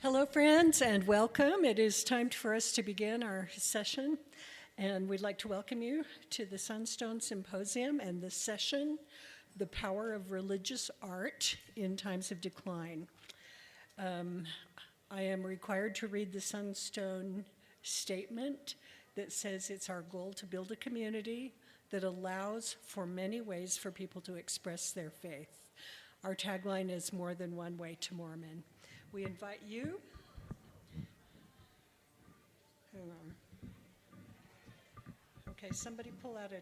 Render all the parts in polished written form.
Hello, friends, and welcome. It is time for us to begin our session, and we'd like to welcome you to the Sunstone Symposium and the session, The Power of Religious Art in Times of Decline. I am required to read the Sunstone statement that says it's our goal to build a community that allows for many ways for people to express their faith. Our tagline is more than one way to Mormon. We invite you. Hang on. Okay, somebody pull out a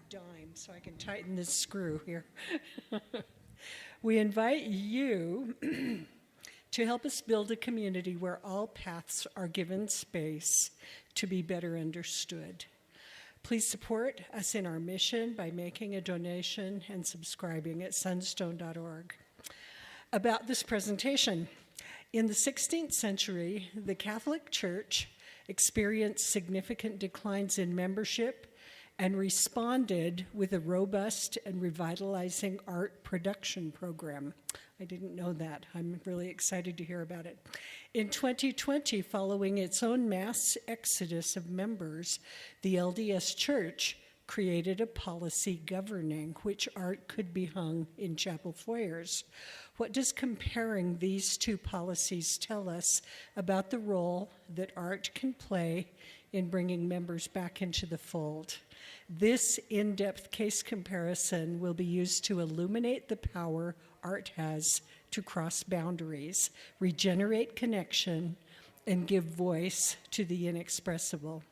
dime so I can tighten this screw here. We invite you to help us build a community where all paths are given space to be better understood. Please support us in our mission by making a donation and subscribing at sunstone.org. About this presentation, in the 16th century, the Catholic Church experienced significant declines in membership and responded with a robust and revitalizing art production program. I didn't know that. I'm really excited to hear about it. In 2020, following its own mass exodus of members, the LDS Church created a policy governing which art could be hung in chapel foyers. What does comparing these two policies tell us about the role that art can play in bringing members back into the fold? This in-depth case comparison will be used to illuminate the power art has to cross boundaries, regenerate connection, and give voice to the inexpressible.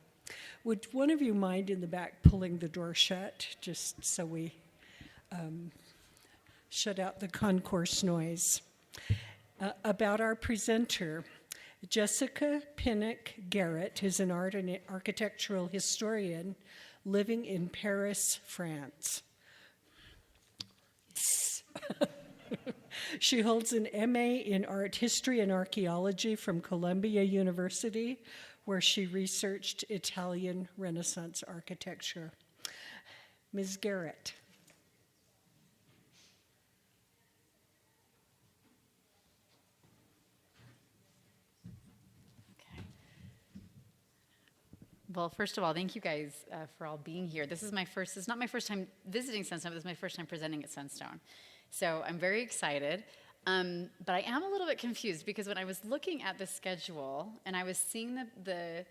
Would one of you mind in the back pulling the door shut, just so we shut out the concourse noise? About our presenter, Jessica Pinnock Garrett is an art and architectural historian living in Paris, France. She holds an MA in art history and archaeology from Columbia University, where she researched Italian Renaissance architecture. Ms. Garrett. Well, first of all, thank you guys for all being here. This is not my first time visiting Sunstone, this is my first time presenting at Sunstone. So I'm very excited, but I am a little bit confused because when I was looking at the schedule and I was seeing the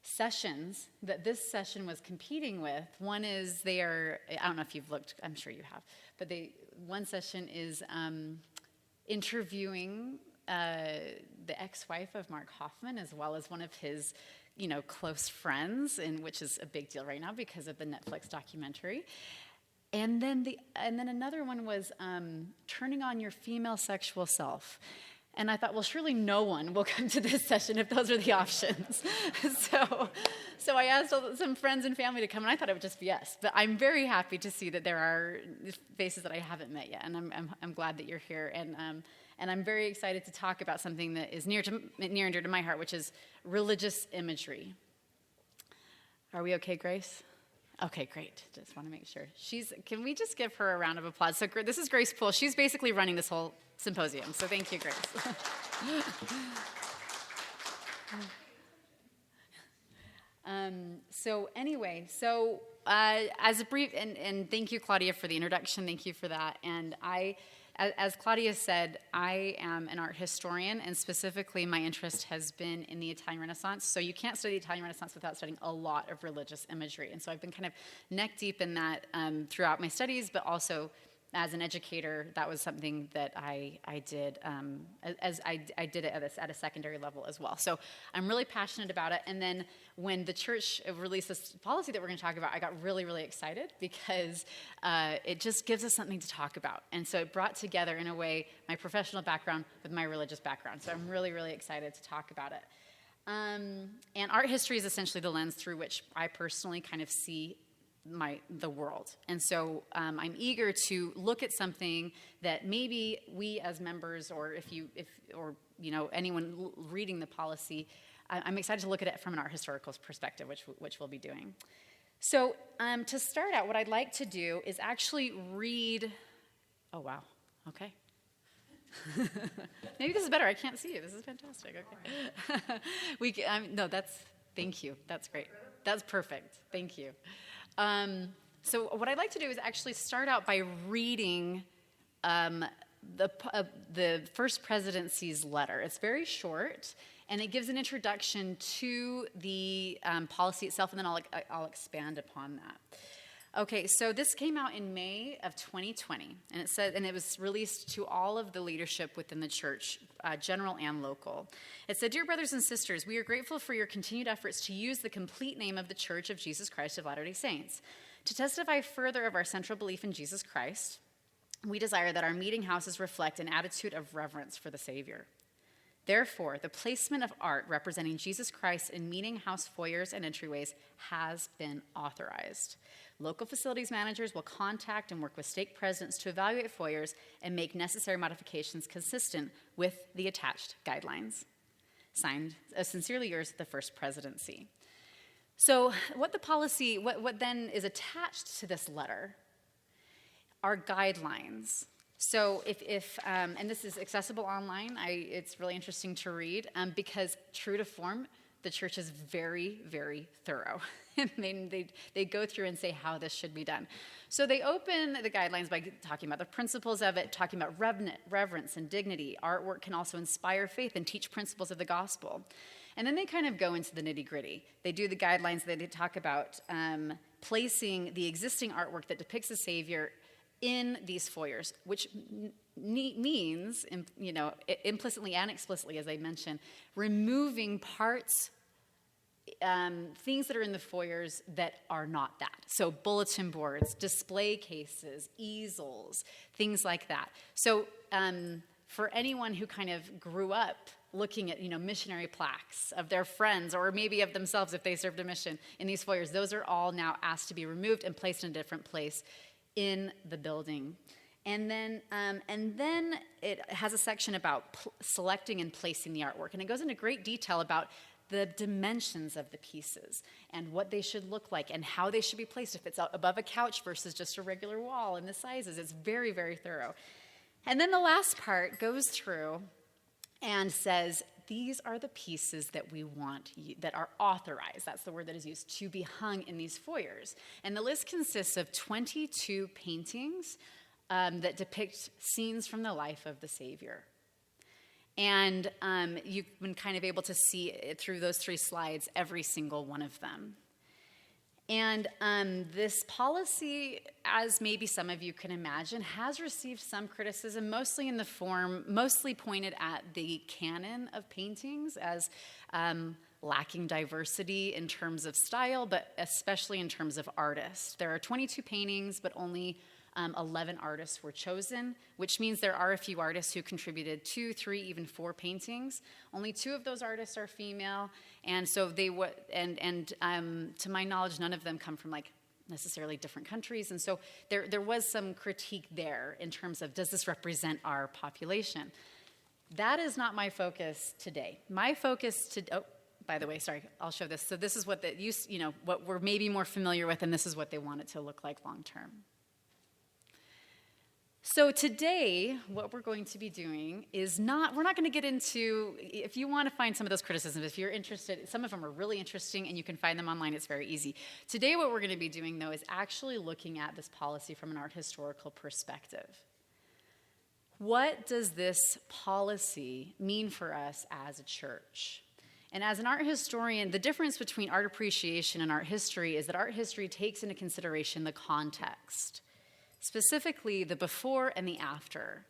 sessions that this session was competing with, one is I don't know if you've looked, I'm sure you have, but one session is interviewing the ex-wife of Mark Hoffman as well as one of his close friends, which is a big deal right now because of the Netflix documentary. And then another one was turning on your female sexual self. And I thought, well, surely no one will come to this session if those are the options. So I asked some friends and family to come, and I thought it would just be yes. But I'm very happy to see that there are faces that I haven't met yet, and I'm glad that you're here. And I'm very excited to talk about something that is near and dear to my heart, which is religious imagery. Are we okay, Grace? Okay, great. Just want to make sure. Can we just give her a round of applause? So this is Grace Poole. She's basically running this whole symposium. So thank you, Grace. As a brief, and thank you, Claudia, for the introduction. Thank you for that. And as Claudia said, I am an art historian, and specifically my interest has been in the Italian Renaissance. So you can't study the Italian Renaissance without studying a lot of religious imagery. And so I've been kind of neck deep in that throughout my studies, but also as an educator, that was something that I did I did it at a secondary level as well. So I'm really passionate about it. And then when the church released this policy that we're going to talk about, I got really, really excited because it just gives us something to talk about. And so it brought together, in a way, my professional background with my religious background. So I'm really, really excited to talk about it. And art history is essentially the lens through which I personally kind of see the world. And so I'm eager to look at something that maybe we as members, or anyone reading the policy, I'm excited to look at it from an art historical perspective, which we'll be doing. So to start out, what I'd like to do is actually read. Oh wow. Okay. Maybe this is better. I can't see you. This is fantastic. Okay. No, thank you. That's great. That's perfect. Thank you. So what I'd like to do is actually start out by reading the First Presidency's letter. It's very short, and it gives an introduction to the policy itself, and then I'll expand upon that. Okay, so this came out in May of 2020, and it was released to all of the leadership within the church, general and local. It said, "Dear brothers and sisters, we are grateful for your continued efforts to use the complete name of the Church of Jesus Christ of Latter-day Saints. To testify further of our central belief in Jesus Christ, we desire that our meeting houses reflect an attitude of reverence for the Savior. Therefore, the placement of art representing Jesus Christ in meeting house foyers and entryways has been authorized. Local facilities managers will contact and work with stake presidents to evaluate foyers and make necessary modifications consistent with the attached guidelines. Signed, sincerely yours, the First Presidency." So what then is attached to this letter are guidelines. So and this is accessible online, it's really interesting to read because true to form, the church is very, very thorough. They go through and say how this should be done. So they open the guidelines by talking about the principles of it, talking about reverence and dignity. Artwork can also inspire faith and teach principles of the gospel. And then they kind of go into the nitty-gritty. They do the guidelines, they talk about placing the existing artwork that depicts the Savior in these foyers, which means, implicitly and explicitly, as I mentioned, removing parts, things that are in the foyers that are not that. So bulletin boards, display cases, easels, things like that. So for anyone who kind of grew up looking at, missionary plaques of their friends or maybe of themselves if they served a mission in these foyers, those are all now asked to be removed and placed in a different place in the building. And then it has a section about selecting and placing the artwork. And it goes into great detail about the dimensions of the pieces and what they should look like and how they should be placed, if it's above a couch versus just a regular wall, and the sizes. It's very, very thorough. And then the last part goes through and says, these are the pieces that we want, that are authorized, that's the word that is used, to be hung in these foyers. And the list consists of 22 paintings that depict scenes from the life of the Savior. And you've been kind of able to see through those 3 slides every single one of them. And this policy, as maybe some of you can imagine, has received some criticism, mostly pointed at the canon of paintings as lacking diversity in terms of style, but especially in terms of artists. There are 22 paintings, but only 11 artists were chosen, which means there are a few artists who contributed 2, 3, even 4 paintings. Only 2 of those artists are female, and so to my knowledge, none of them come from necessarily different countries, and so there was some critique there in terms of, does this represent our population? That is not my focus today. My focus by the way, sorry, I'll show this. So this is what what we're maybe more familiar with, and this is what they want it to look like long term. So today, what we're going to be doing is we're not going to get into, if you want to find some of those criticisms, if you're interested, some of them are really interesting and you can find them online, it's very easy. Today, what we're going to be doing, though, is actually looking at this policy from an art historical perspective. What does this policy mean for us as a church? And as an art historian, the difference between art appreciation and art history is that art history takes into consideration the context. Specifically, the before and the after.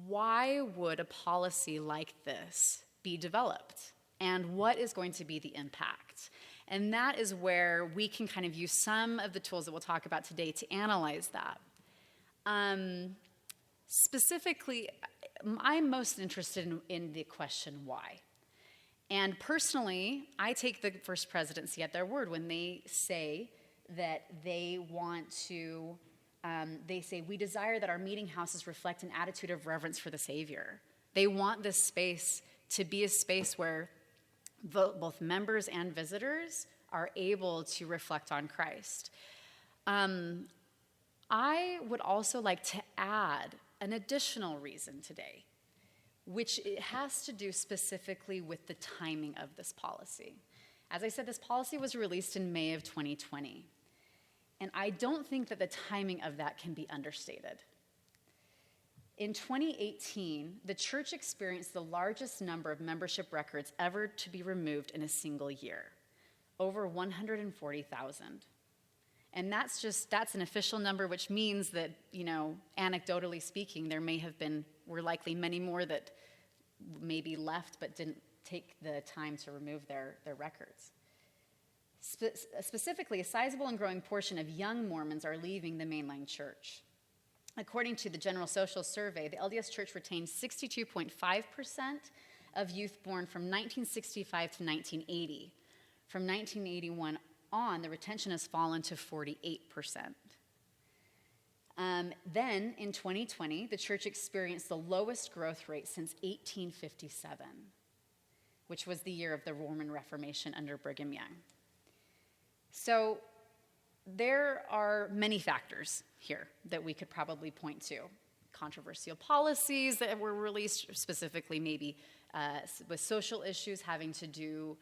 Why would a policy like this be developed? And what is going to be the impact? And that is where we can kind of use some of the tools that we'll talk about today to analyze that. Specifically, I'm most interested in the question why. And personally, I take the First Presidency at their word when they say that they want to they say, we desire that our meeting houses reflect an attitude of reverence for the Savior. They want this space to be a space where both members and visitors are able to reflect on Christ. I would also like to add an additional reason today, which it has to do specifically with the timing of this policy. As I said, this policy was released in May of 2020. And I don't think that the timing of that can be understated. In 2018, the church experienced the largest number of membership records ever to be removed in a single year, over 140,000. And that's an official number, which means that, anecdotally speaking, were likely many more that maybe left but didn't take the time to remove their records. Specifically, a sizable and growing portion of young Mormons are leaving the mainline church. According to the General Social Survey, the LDS Church retained 62.5% of youth born from 1965 to 1980. From 1981 on, the retention has fallen to 48%. Then, in 2020, the church experienced the lowest growth rate since 1857, which was the year of the Mormon Reformation under Brigham Young. So there are many factors here that we could probably point to. Controversial policies that were released, specifically maybe with social issues having to do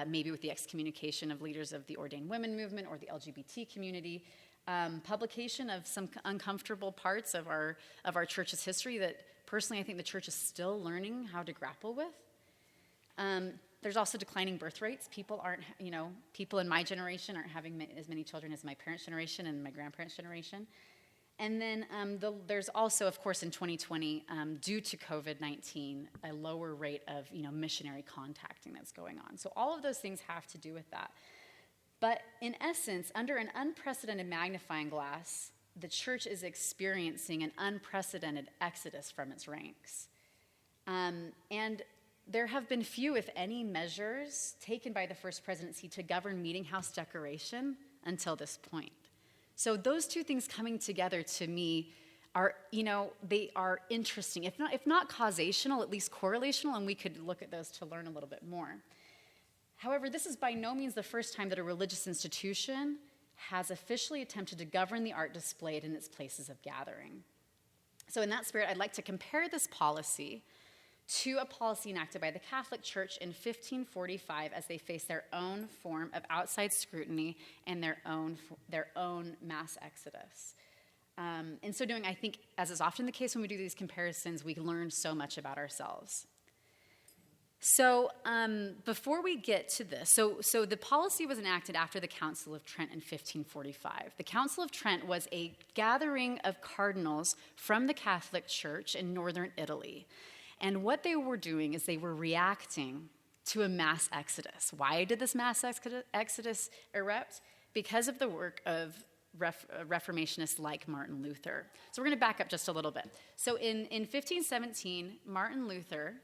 maybe with the excommunication of leaders of the ordained women movement or the LGBT community. Publication of some uncomfortable parts of our church's history that personally I think the church is still learning how to grapple with. There's also declining birth rates. People in my generation aren't having as many children as my parents' generation and my grandparents' generation. And then there's also, of course, in 2020, due to COVID-19, a lower rate of missionary contacting that's going on. So all of those things have to do with that. But in essence, under an unprecedented magnifying glass, the church is experiencing an unprecedented exodus from its ranks. And there have been few, if any, measures taken by the First Presidency to govern meeting house decoration until this point. So those two things coming together to me are, they are interesting. If not causational, at least correlational, and we could look at those to learn a little bit more. However, this is by no means the first time that a religious institution has officially attempted to govern the art displayed in its places of gathering. So in that spirit, I'd like to compare this policy to a policy enacted by the Catholic Church in 1545 as they faced their own form of outside scrutiny and their own mass exodus. In so doing, I think, as is often the case when we do these comparisons, we learn so much about ourselves. So before we get to this, so the policy was enacted after the Council of Trent in 1545. The Council of Trent was a gathering of cardinals from the Catholic Church in northern Italy. And what they were doing is they were reacting to a mass exodus. Why did this mass exodus erupt? Because of the work of Reformationists like Martin Luther. So we're going to back up just a little bit. So in 1517, Martin Luther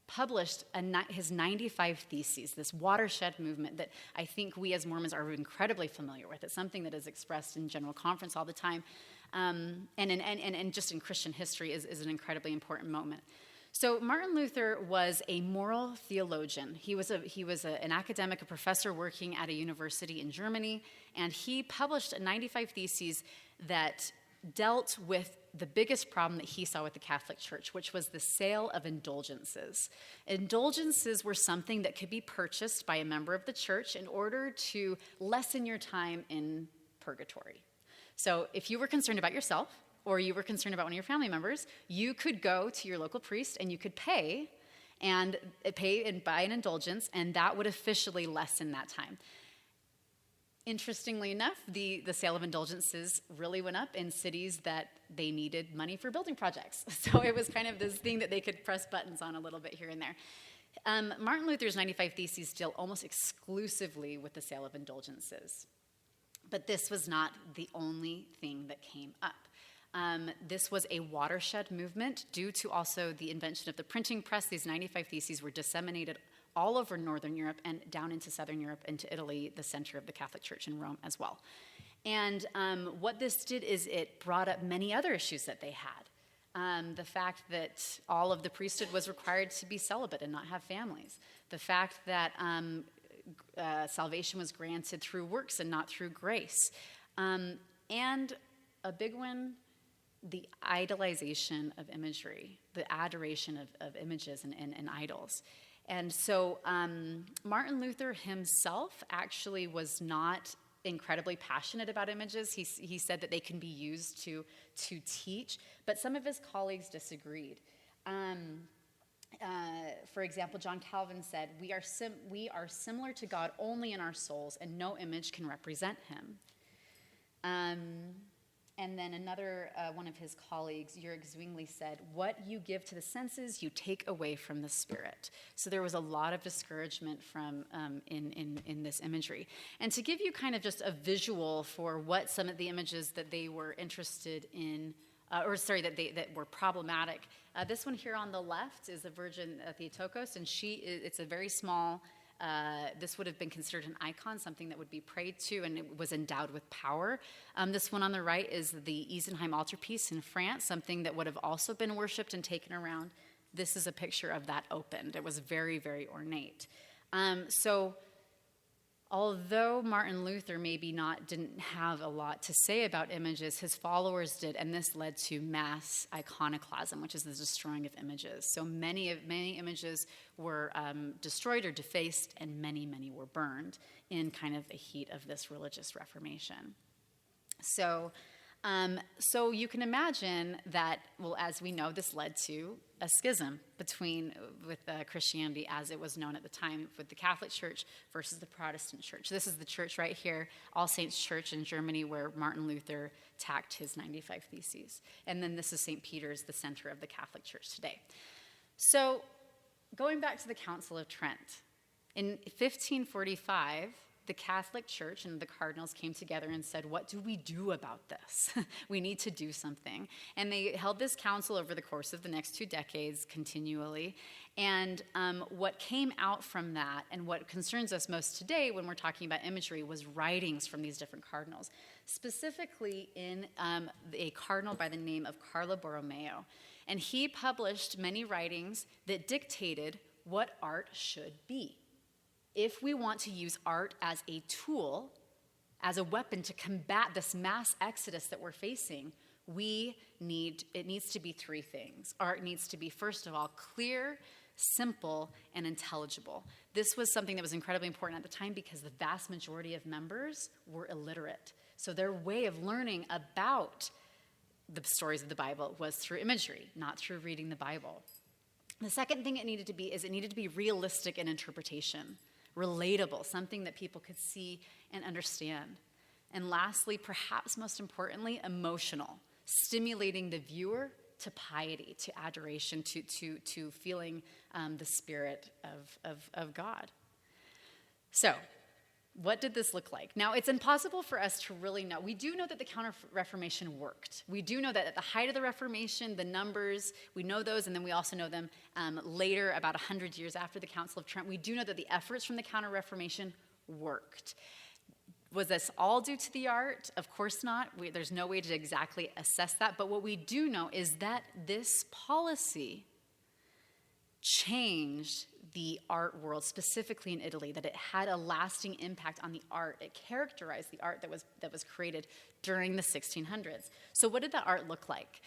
published his 95 Theses, this watershed movement that I think we as Mormons are incredibly familiar with. It's something that is expressed in General Conference all the time, and just in Christian history is an incredibly important moment. So Martin Luther was a moral theologian. He was an academic, a professor working at a university in Germany, and he published 95 Theses that dealt with the biggest problem that he saw with the Catholic Church, which was the sale of indulgences. Indulgences were something that could be purchased by a member of the church in order to lessen your time in purgatory. So if you were concerned about yourself, or you were concerned about one of your family members, you could go to your local priest and you could pay and buy an indulgence, and that would officially lessen that time. Interestingly enough, the sale of indulgences really went up in cities that they needed money for building projects. So it was kind of this thing that they could press buttons on a little bit here and there. Martin Luther's 95 Theses deal almost exclusively with the sale of indulgences. But this was not the only thing that came up. This was a watershed movement due to also the invention of the printing press. These 95 Theses were disseminated all over Northern Europe and down into Southern Europe, into Italy, the center of the Catholic Church in Rome as well. And what this did is it brought up many other issues that they had. The fact that all of the priesthood was required to be celibate and not have families. The fact that salvation was granted through works and not through grace. And a big one, the idolization of imagery, the adoration of images and idols. And so Martin Luther himself actually was not incredibly passionate about images. He said that they can be used to teach, but some of his colleagues disagreed. For example, John Calvin said, we are similar to God only in our souls, and no image can represent him. And then another one of his colleagues, Jurg Zwingli, said, what you give to the senses, you take away from the spirit. So there was a lot of discouragement from in this imagery. And to give you kind of just a visual for what some of the images that they were interested in, that were problematic. This one here on the left is the Virgin Theotokos, and it's a very small. This would have been considered an icon, something that would be prayed to, and it was endowed with power. This one on the right is the Isenheim altarpiece in France, something that would have also been worshipped and taken around. This is a picture of that opened. It was very, very ornate. So although Martin Luther maybe didn't have a lot to say about images, his followers did, and this led to mass iconoclasm, which is the destroying of images. So many images were destroyed or defaced, and many were burned in kind of the heat of this religious reformation. So you can imagine that, well, as we know, this led to a schism with Christianity as it was known at the time, with the Catholic Church versus the Protestant Church. This is the church right here, All Saints Church in Germany, where Martin Luther tacked his 95 Theses. And then this is St. Peter's, the center of the Catholic Church today. So going back to the Council of Trent, in 1545, the Catholic Church and the cardinals came together and said, what do we do about this? We need to do something. And they held this council over the course of the next 2 decades continually. And what came out from that, and what concerns us most today when we're talking about imagery, was writings from these different cardinals, specifically in a cardinal by the name of Carlo Borromeo. And he published many writings that dictated what art should be. If we want to use art as a tool, as a weapon to combat this mass exodus that we're facing, it needs to be 3 things. Art needs to be, first of all, clear, simple, and intelligible. This was something that was incredibly important at the time because the vast majority of members were illiterate. So their way of learning about the stories of the Bible was through imagery, not through reading the Bible. The second thing it needed to be realistic in interpretation. Relatable, something that people could see and understand. And lastly, perhaps most importantly, emotional, stimulating the viewer to piety, to adoration, to feeling the spirit of God. So, what did this look like? Now, it's impossible for us to really know. We do know that the Counter-Reformation worked. We do know that at the height of the Reformation, the numbers, we know those, and then we also know them later, about 100 years after the Council of Trent. We do know that the efforts from the Counter-Reformation worked. Was this all due to the art? Of course not. There's no way to exactly assess that. But what we do know is that this policy changed the art world, specifically in Italy, that it had a lasting impact on the art. It characterized the art that was created during the 1600s. So what did that art look like?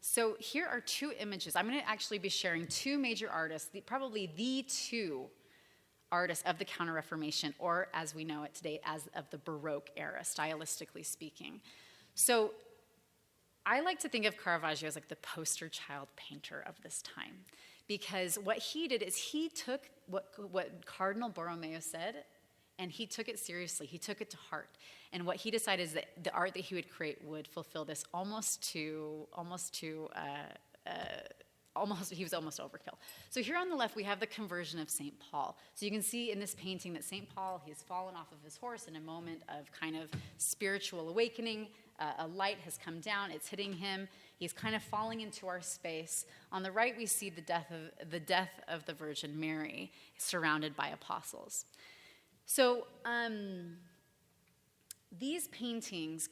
So here are 2 images. I'm going to actually be sharing 2 major artists, probably the 2 artists of the Counter-Reformation, or as we know it today, as of the Baroque era, stylistically speaking. So I like to think of Caravaggio as like the poster child painter of this time. Because what he did is he took what Cardinal Borromeo said, and he took it seriously. He took it to heart. And what he decided is that the art that he would create would fulfill this he was almost overkill. So here on the left, we have the conversion of St. Paul. So you can see in this painting that St. Paul, he's fallen off of his horse in a moment of kind of spiritual awakening. A light has come down, it's hitting him. He's kind of falling into our space. On the right, we see the death of the Virgin Mary, surrounded by apostles. So these paintings,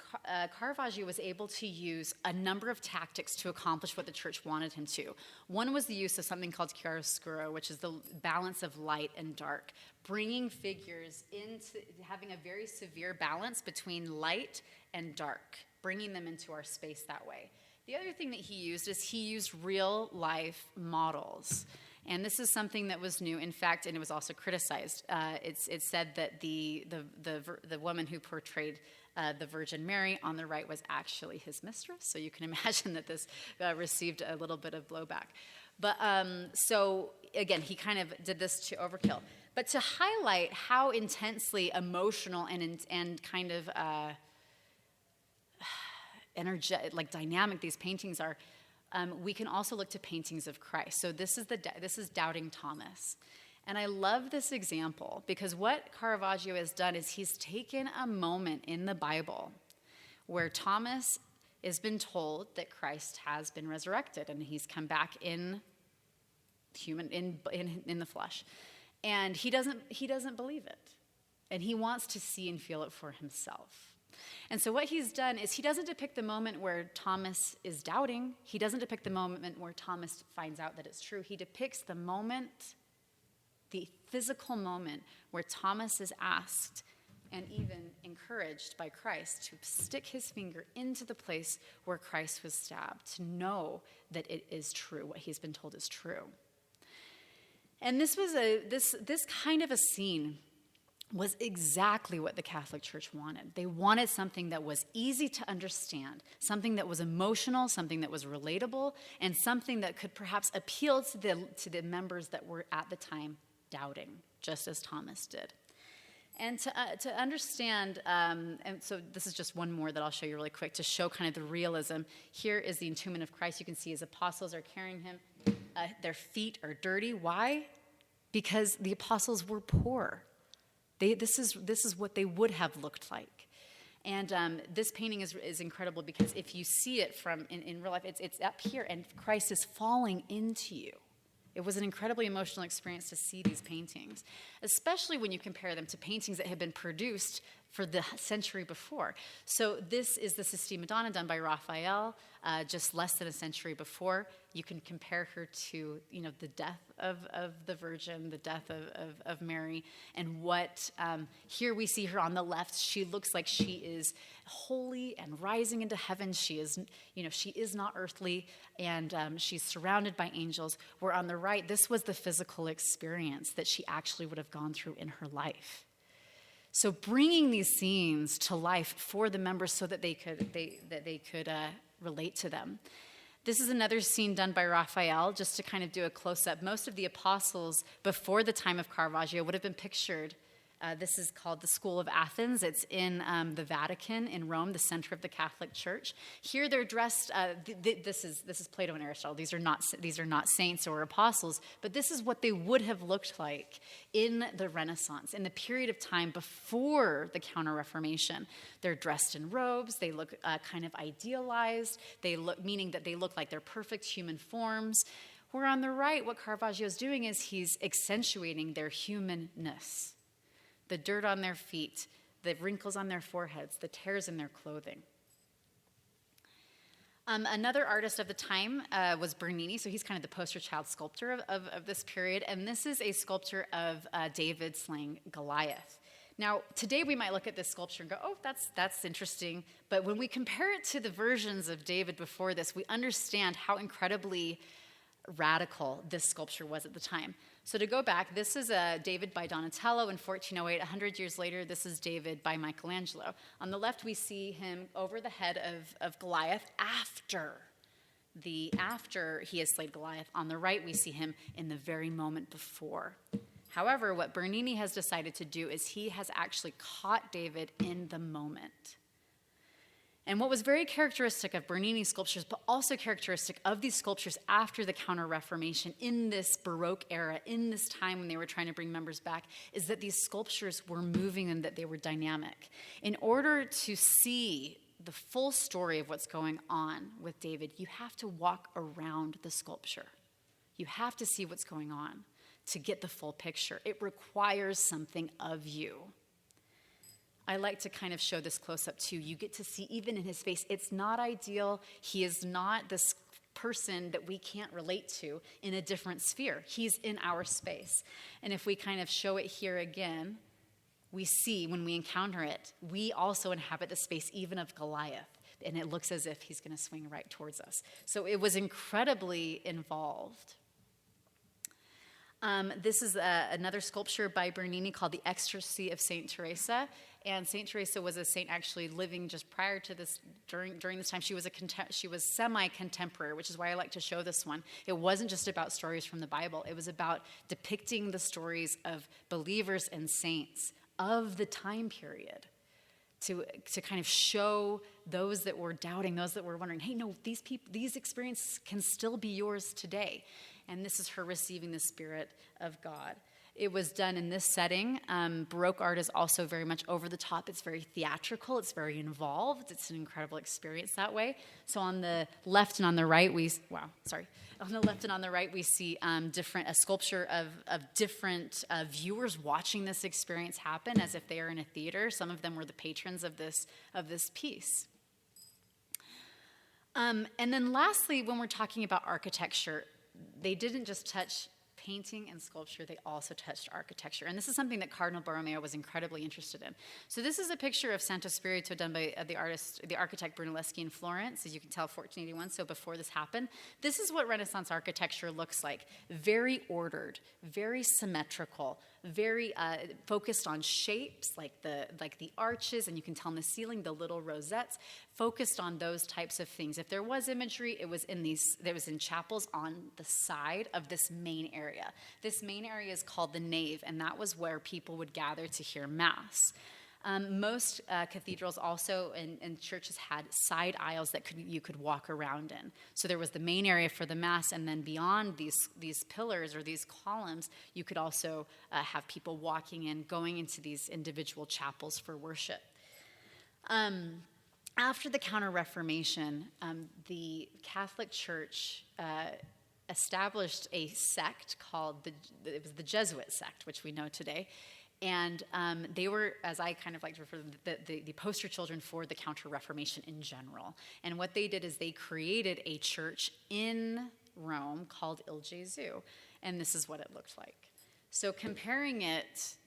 Caravaggio was able to use a number of tactics to accomplish what the church wanted him to. One was the use of something called chiaroscuro, which is the balance of light and dark, bringing figures into having a very severe balance between light and dark bringing them into our space that way. The other thing that he used real life models. And this is something that was new, in fact, and it was also criticized. It said that the woman who portrayed the Virgin Mary on the right was actually his mistress. So you can imagine that this received a little bit of blowback. But so again, he kind of did this to overkill. But to highlight how intensely emotional and kind of energetic, like dynamic these paintings are, we can also look to paintings of Christ. So this is Doubting Thomas. And I love this example because what Caravaggio has done is he's taken a moment in the Bible where Thomas has been told that Christ has been resurrected and he's come back in the flesh. And he doesn't believe it. And he wants to see and feel it for himself. And so what he's done is he doesn't depict the moment where Thomas is doubting. He doesn't depict the moment where Thomas finds out that it's true. He depicts the moment, the physical moment where Thomas is asked and even encouraged by Christ to stick his finger into the place where Christ was stabbed, to know that it is true, what he's been told is true. And this was this kind of a scene was exactly what the Catholic Church wanted. They wanted something that was easy to understand, something that was emotional, something that was relatable, and something that could perhaps appeal to the members that were at the time doubting, just as Thomas did. And to understand, and so this is just one more that I'll show you really quick to show kind of the realism. Here is the entombment of Christ. You can see his apostles are carrying him. Their feet are dirty. Why? Because the apostles were poor. This is what they would have looked like. And this painting is incredible because if you see it from in real life, it's up here and Christ is falling into you. It was an incredibly emotional experience to see these paintings, especially when you compare them to paintings that had been produced for the century before. So this is the Sistine Madonna done by Raphael just less than a century before. You can compare her to, the death of the Virgin, the death of Mary, and what here we see her on the left. She looks like she is holy and rising into heaven. She is not earthly, and she's surrounded by angels. Where on the right, this was the physical experience that she actually would have gone through in her life. So bringing these scenes to life for the members so that they could relate to them. This is another scene done by Raphael, just to kind of do a close-up. Most of the apostles before the time of Caravaggio would have been pictured. This is called the School of Athens. It's in the Vatican in Rome, the center of the Catholic Church. Here they're dressed. This is Plato and Aristotle. These are not saints or apostles, but this is what they would have looked like in the Renaissance, in the period of time before the Counter-Reformation. They're dressed in robes. They look kind of idealized. Meaning that they look like they're perfect human forms. Where on the right, what Caravaggio is doing is he's accentuating their humanness. The dirt on their feet, the wrinkles on their foreheads, the tears in their clothing. Another artist of the time was Bernini, so he's kind of the poster child sculptor of this period, and this is a sculpture of David slaying Goliath. Now, today we might look at this sculpture and go, oh, that's interesting, but when we compare it to the versions of David before this, we understand how incredibly radical this sculpture was at the time. So to go back, this is David by Donatello in 1408. 100 years later, this is David by Michelangelo. On the left, we see him over the head of Goliath after he has slayed Goliath. On the right, we see him in the very moment before. However, what Bernini has decided to do is he has actually caught David in the moment. And what was very characteristic of Bernini's sculptures, but also characteristic of these sculptures after the Counter-Reformation, in this Baroque era, in this time when they were trying to bring members back, is that these sculptures were moving and that they were dynamic. In order to see the full story of what's going on with David, you have to walk around the sculpture. You have to see what's going on to get the full picture. It requires something of you. I like to kind of show this close up too. You get to see even in his face, it's not ideal. He is not this person that we can't relate to in a different sphere. He's in our space. And if we kind of show it here again, we see when we encounter it, we also inhabit the space even of Goliath. and it looks as if he's going to swing right towards us. So it was incredibly involved. This is another sculpture by Bernini called The Ecstasy of St. Teresa. And St. Teresa was a saint actually living just prior to this, during this time. She was semi-contemporary, which is why I like to show this one. It wasn't just about stories from the Bible. It was about depicting the stories of believers and saints of the time period to kind of show those that were doubting, those that were wondering, hey, no, these experiences can still be yours today. And this is her receiving the Spirit of God. It was done in this setting. Baroque art is also very much over the top. It's very theatrical. It's very involved. It's an incredible experience that way. So on the left and on the right, on the left and on the right, we see a sculpture of different viewers watching this experience happen as if they are in a theater. Some of them were the patrons of this piece. And then lastly, when we're talking about architecture, they didn't just touch painting and sculpture, they also touched architecture. And this is something that Cardinal Borromeo was incredibly interested in. So this is a picture of Santo Spirito done by the architect Brunelleschi in Florence, as you can tell, 1481, so before this happened. This is what Renaissance architecture looks like. Very ordered, very symmetrical, very focused on shapes like the arches, and you can tell in the ceiling the little rosettes, focused on those types of things. If there was imagery, it was in chapels on the side of this main area. This main area is called the nave, and that was where people would gather to hear Mass. Most cathedrals also and churches had side aisles that you could walk around in. So there was the main area for the Mass, and then beyond these pillars or these columns, you could also have people walking in, going into these individual chapels for worship. After the Counter-Reformation, the Catholic Church established a sect called it was the Jesuit sect, which we know today. And they were, as I kind of like to refer to them, the poster children for the Counter-Reformation in general. And what they did is they created a church in Rome called Il Gesù. And this is what it looked like. So comparing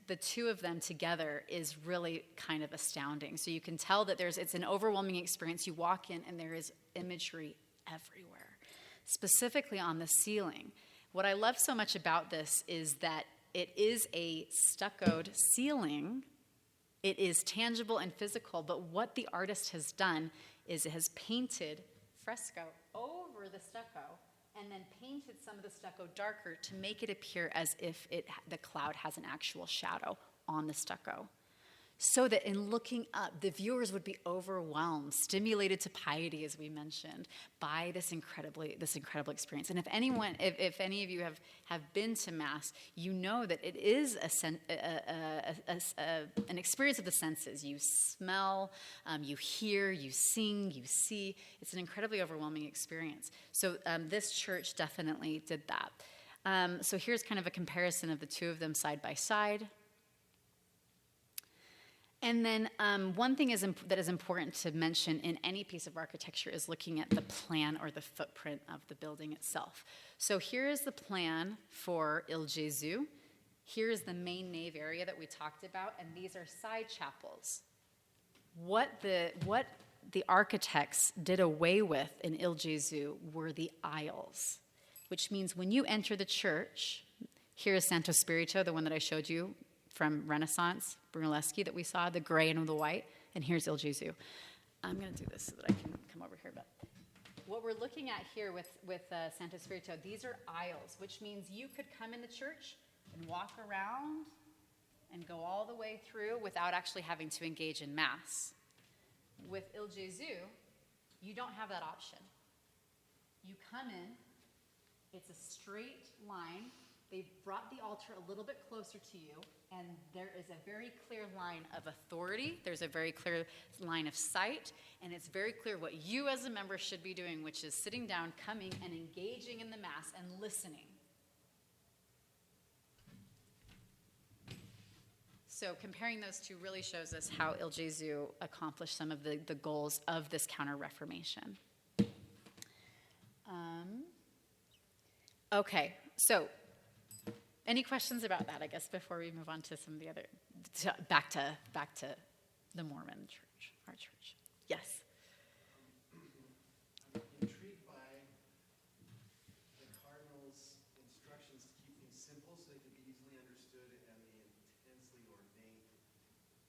the two of them together is really kind of astounding. So you can tell that it's an overwhelming experience. You walk in and there is imagery everywhere, specifically on the ceiling. What I love so much about this is that it is a stuccoed ceiling. It is tangible and physical, but what the artist has done is it has painted fresco over the stucco and then painted some of the stucco darker to make it appear as if the cloud has an actual shadow on the stucco. So that in looking up, the viewers would be overwhelmed, stimulated to piety, as we mentioned, by this incredible experience. And if any of you have been to Mass, you know that it is an experience of the senses. You smell, you hear, you sing, you see. It's an incredibly overwhelming experience. So this church definitely did that. So here's kind of a comparison of the two of them side by side. And then one thing that is important to mention in any piece of architecture is looking at the plan or the footprint of the building itself. So here is the plan for Il Gesù. Here is the main nave area that we talked about, and these are side chapels. What the architects did away with in Il Gesù were the aisles, which means when you enter the church, here is Santo Spirito, the one that I showed you, from Renaissance, Brunelleschi that we saw, the gray and the white, and here's Il Gesù. I'm going to do this so that I can come over here. But what we're looking at here with Santo Spirito, these are aisles, which means you could come in the church and walk around and go all the way through without actually having to engage in Mass. With Il Gesù, you don't have that option. You come in, it's a straight line. They've brought the altar a little bit closer to you, and there is a very clear line of authority. There's a very clear line of sight, and it's very clear what you as a member should be doing, which is sitting down, coming, and engaging in the Mass and listening. So comparing those two really shows us how Il Gesù accomplished some of the goals of this Counter-Reformation. Okay, so any questions about that, I guess, before we move on to some of the other, back to the Mormon church, our church? Yes? simple so they could be easily understood, and the intensely ornate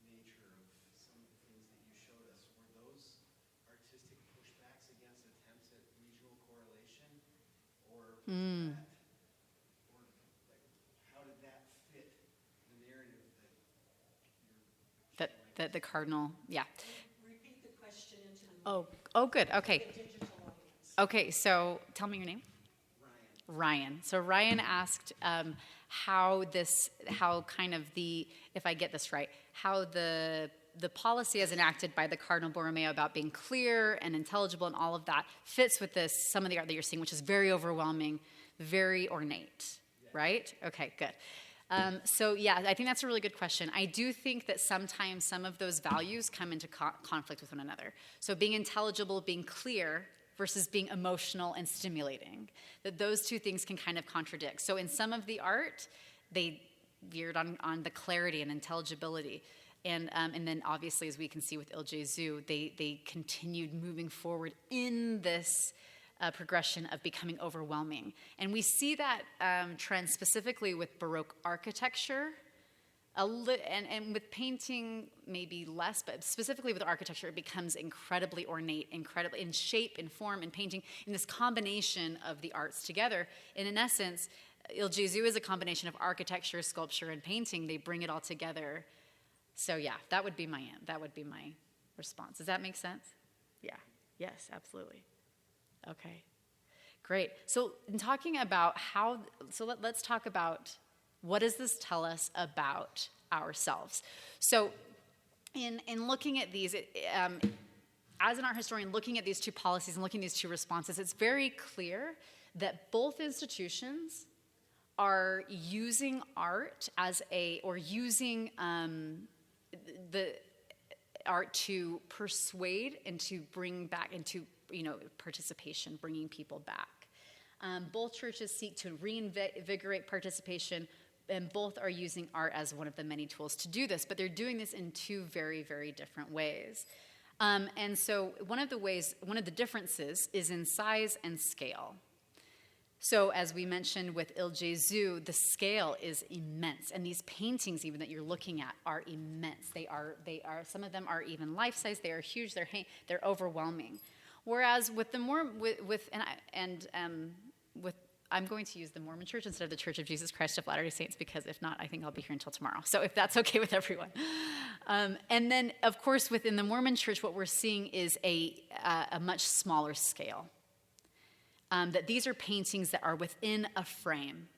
nature of some of the things that you showed us, were those artistic pushbacks against attempts at regional correlation, or was that, or like, how did that fit the narrative that you're That the cardinal, yeah. Repeat the question into the Oh, good. Okay. digital audience. Okay, so tell me your name. Ryan. So Ryan asked how kind of if I get this right, how the policy as enacted by the Cardinal Borromeo about being clear and intelligible and all of that fits with some of the art that you're seeing, which is very overwhelming, very ornate, right? Okay, good. So yeah, I think that's a really good question. I do think that sometimes some of those values come into conflict with one another. So being intelligible, being clear versus being emotional and stimulating, that those two things can kind of contradict. So in some of the art, they veered on the clarity and intelligibility. And then obviously, as we can see with Il Gesù, they continued moving forward in this progression of becoming overwhelming. And we see that trend specifically with Baroque architecture, and with painting maybe less, but specifically with architecture, it becomes incredibly ornate, incredibly in shape, in form, in painting, in this combination of the arts together. And in essence, Il Gesù is a combination of architecture, sculpture, and painting. They bring it all together. So yeah, that would be my response. Does that make sense? Yeah. Yes, absolutely. Okay, great. So in talking about let's talk about what does this tell us about ourselves. So in looking at these, as an art historian, looking at these two policies and looking at these two responses, it's very clear that both institutions are using art using the art to persuade and to bring back into participation, bringing people back. Both churches seek to reinvigorate participation, and both are using art as one of the many tools to do this, but they're doing this in two very, very different ways. And so one of the differences is in size and scale. So as we mentioned with Il Gesù, the scale is immense, and these paintings even that you're looking at are immense. They are some of them are even life-size. They are huge. They're overwhelming. Whereas with the I'm going to use the Mormon Church instead of the Church of Jesus Christ of Latter-day Saints, because if not, I think I'll be here until tomorrow. So if that's okay with everyone. And then, of course, within the Mormon Church, what we're seeing is a much smaller scale. That these are paintings that are within a frame.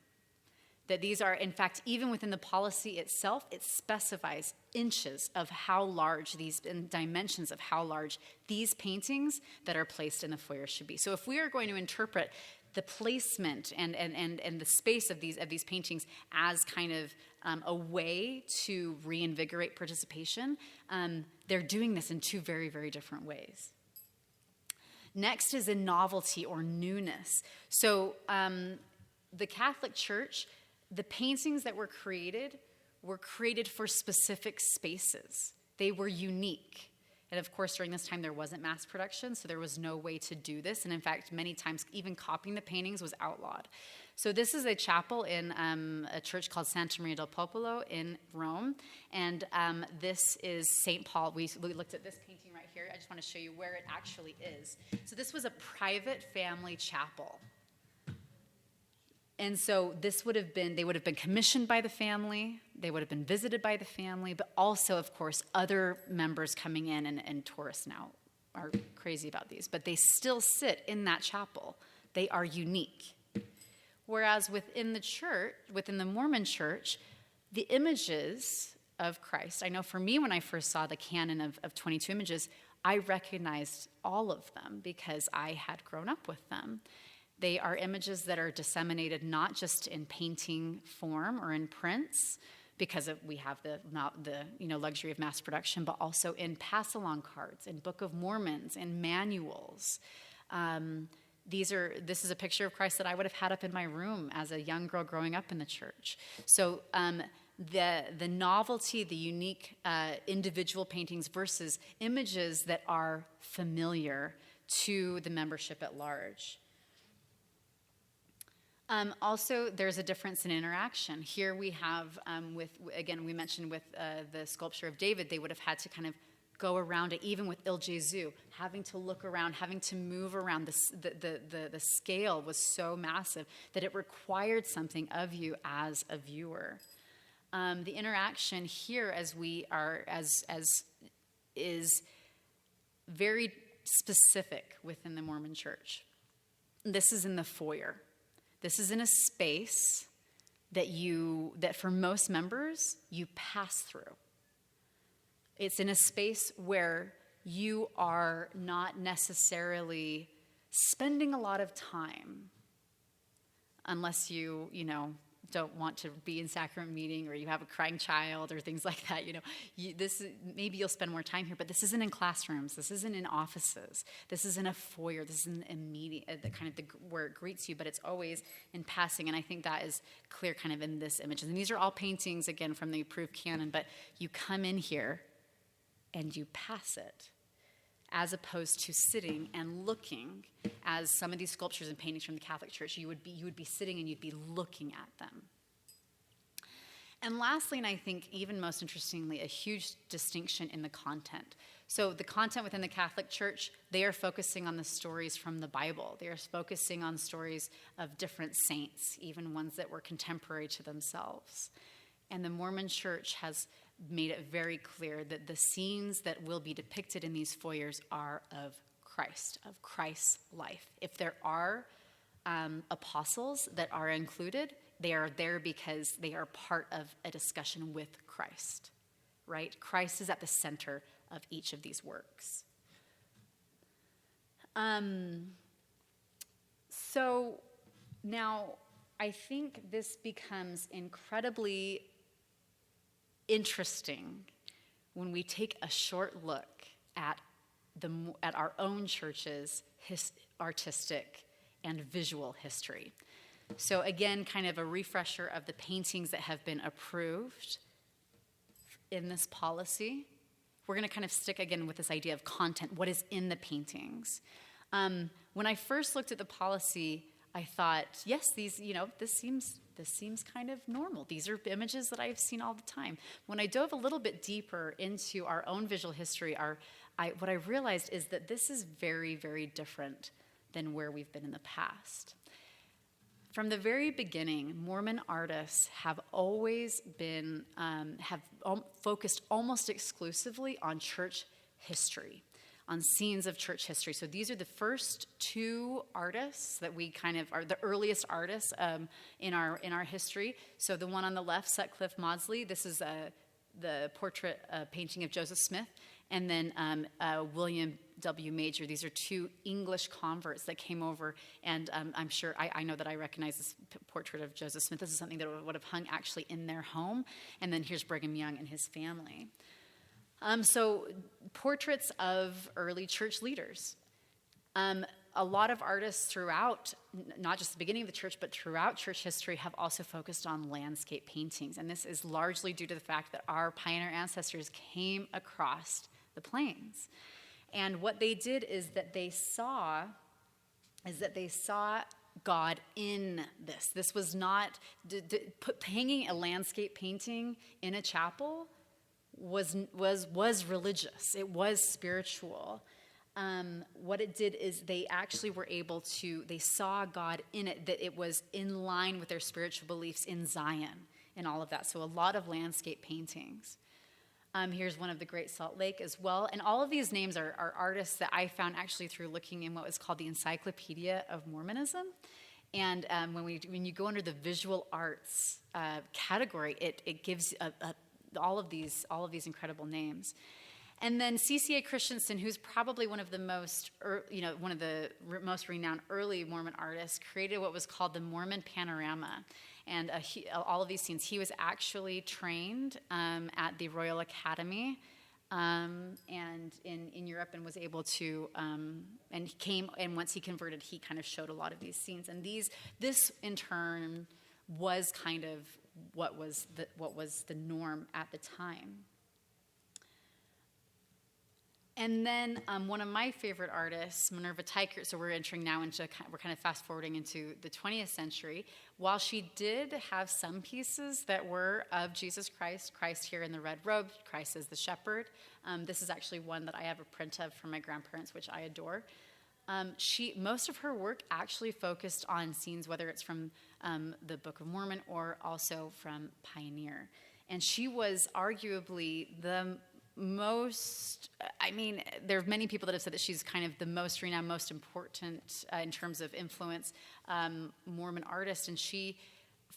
That these are, in fact, even within the policy itself, it specifies inches of how large and dimensions of how large these paintings that are placed in the foyer should be. So if we are going to interpret the placement and the space of these paintings as kind of a way to reinvigorate participation, they're doing this in two very, very different ways. Next is in novelty or newness. So the Catholic Church, the paintings that were created for specific spaces. They were unique. And of course, during this time, there wasn't mass production, so there was no way to do this. And in fact, many times, even copying the paintings was outlawed. So this is a chapel in a church called Santa Maria del Popolo in Rome. And this is St. Paul. We looked at this painting right here. I just want to show you where it actually is. So this was a private family chapel. And so they would have been commissioned by the family, they would have been visited by the family, but also, of course, other members coming in, and tourists now are crazy about these, but they still sit in that chapel. They are unique. Whereas within the Mormon Church, the images of Christ, I know for me when I first saw the canon of 22 images, I recognized all of them because I had grown up with them. They are images that are disseminated not just in painting form or in prints, because we have the luxury of mass production, but also in pass-along cards, in Book of Mormons, in manuals. This is a picture of Christ that I would have had up in my room as a young girl growing up in the church. So the novelty, the unique individual paintings versus images that are familiar to the membership at large. Also, there's a difference in interaction. Here we have, we mentioned with the sculpture of David, they would have had to kind of go around it, even with Il Gesù, having to look around, having to move around. The scale was so massive that it required something of you as a viewer. The interaction here, is very specific within the Mormon Church. This is in the foyer. This is in a space that for most members, you pass through. It's in a space where you are not necessarily spending a lot of time, unless you don't want to be in sacrament meeting, or you have a crying child or things like that. Maybe you'll spend more time here, but this isn't in classrooms. This isn't in offices. This is in a foyer. This isn't a meeting, where it greets you, but it's always in passing. And I think that is clear kind of in this image. And these are all paintings, again, from the approved canon, but you come in here and you pass it, as opposed to sitting and looking, as some of these sculptures and paintings from the Catholic Church, you would be sitting and you'd be looking at them. And lastly, and I think even most interestingly, a huge distinction in the content. So the content within the Catholic Church, they are focusing on the stories from the Bible. They are focusing on stories of different saints, even ones that were contemporary to themselves. And the Mormon Church has made it very clear that the scenes that will be depicted in these foyers are of Christ's life. If there are apostles that are included, they are there because they are part of a discussion with Christ, right? Christ is at the center of each of these works. So now I think this becomes incredibly interesting when we take a short look at our own church's artistic and visual history. So again, kind of a refresher of the paintings that have been approved in this policy. We're going to kind of stick again with this idea of content, what is in the paintings. When I first looked at the policy, I thought, yes, this seems kind of normal. These are images that I've seen all the time. When I dove a little bit deeper into our own visual history, what I realized is that this is very, very different than where we've been in the past. From the very beginning, Mormon artists have always been, focused almost exclusively on church history, on scenes of church history. So these are the first two artists that we kind of are the earliest artists in our history. So the one on the left, Sutcliffe Maudsley, this is the portrait painting of Joseph Smith, and then William W. Major. These are two English converts that came over, and I'm sure, I know that I recognize this portrait of Joseph Smith. This is something that would have hung actually in their home, and then here's Brigham Young and his family. So portraits of early church leaders. A lot of artists throughout, not just the beginning of the church, but throughout church history have also focused on landscape paintings. And this is largely due to the fact that our pioneer ancestors came across the plains. And what they did is that they saw God in this. This was not, hanging a landscape painting in a chapel was religious. It was spiritual. What it did is they actually were able to, they saw God in it, that it was in line with their spiritual beliefs in Zion and all of that. So a lot of landscape paintings. Here's one of the Great Salt Lake as well. And all of these names are artists that I found actually through looking in what was called the Encyclopedia of Mormonism. And when you go under the visual arts category, it gives all of these incredible names. And then C.C.A. Christensen, who's probably one of the most renowned early Mormon artists, created what was called the Mormon Panorama. And all of these scenes, he was actually trained at the Royal Academy and in Europe, and was able to, and he came, and once he converted, he kind of showed a lot of these scenes. And this in turn was kind of what was the norm at the time. And then one of my favorite artists, Minerva Teichert, so we're entering now into, we're kind of fast forwarding into the 20th century. While she did have some pieces that were of Jesus Christ, Christ here in the red robe, Christ as the shepherd. This is actually one that I have a print of from my grandparents, which I adore. Most of her work actually focused on scenes, whether it's from the Book of Mormon or also from Pioneer. And she was arguably the most, there are many people that have said that she's kind of the most renowned, most important in terms of influence Mormon artist, and she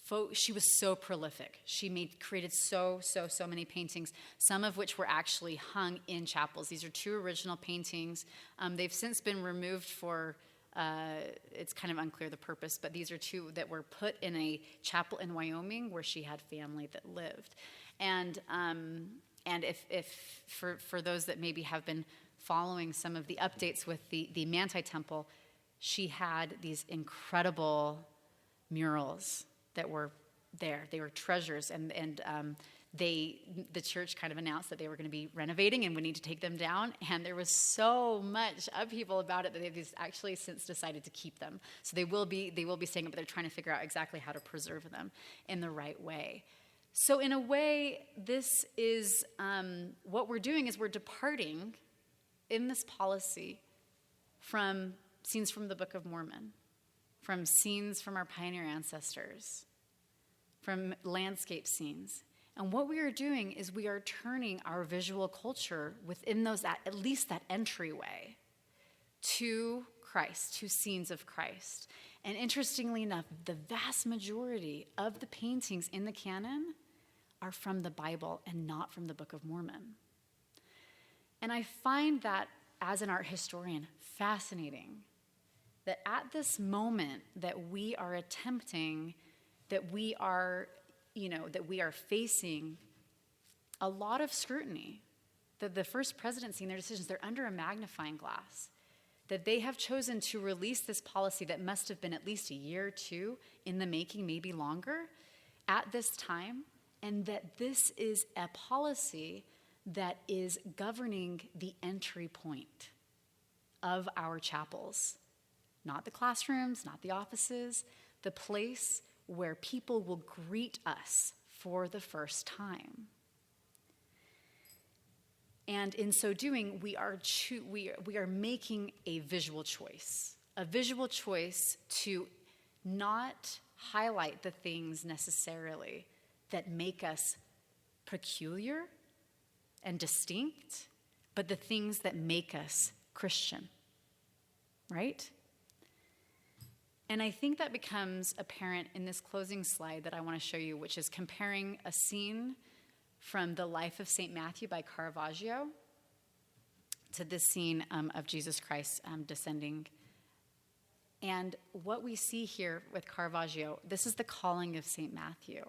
was so prolific. She created so many paintings, some of which were actually hung in chapels. These are 2 original paintings. They've since been removed for, it's kind of unclear the purpose, but these are 2 that were put in a chapel in Wyoming where she had family that lived. And if for those that maybe have been following some of the updates with the Manti Temple, she had these incredible murals that were there. They were treasures, and the church kind of announced that they were going to be renovating and would need to take them down. And there was so much upheaval about it that they've actually since decided to keep them. So they will be staying, but they're trying to figure out exactly how to preserve them in the right way. So in a way, this is what we're doing is we're departing in this policy from scenes from the Book of Mormon, from scenes from our pioneer ancestors, from landscape scenes. And what we are doing is we are turning our visual culture within those, at least that entryway, to Christ, to scenes of Christ. And interestingly enough, the vast majority of the paintings in the canon are from the Bible and not from the Book of Mormon. And I find that, as an art historian, fascinating that at this moment that we are attempting, that we are facing a lot of scrutiny, that the first presidency and their decisions, they're under a magnifying glass, that they have chosen to release this policy that must have been at least a year or 2 in the making, maybe longer, at this time, and that this is a policy that is governing the entry point of our chapels. Not the classrooms, not the offices, the place where people will greet us for the first time. And in so doing, we are making a visual choice to not highlight the things necessarily that make us peculiar and distinct, but the things that make us Christian, right? And I think that becomes apparent in this closing slide that I want to show you, which is comparing a scene from the life of St. Matthew by Caravaggio to this scene of Jesus Christ descending. And what we see here with Caravaggio, this is the calling of St. Matthew.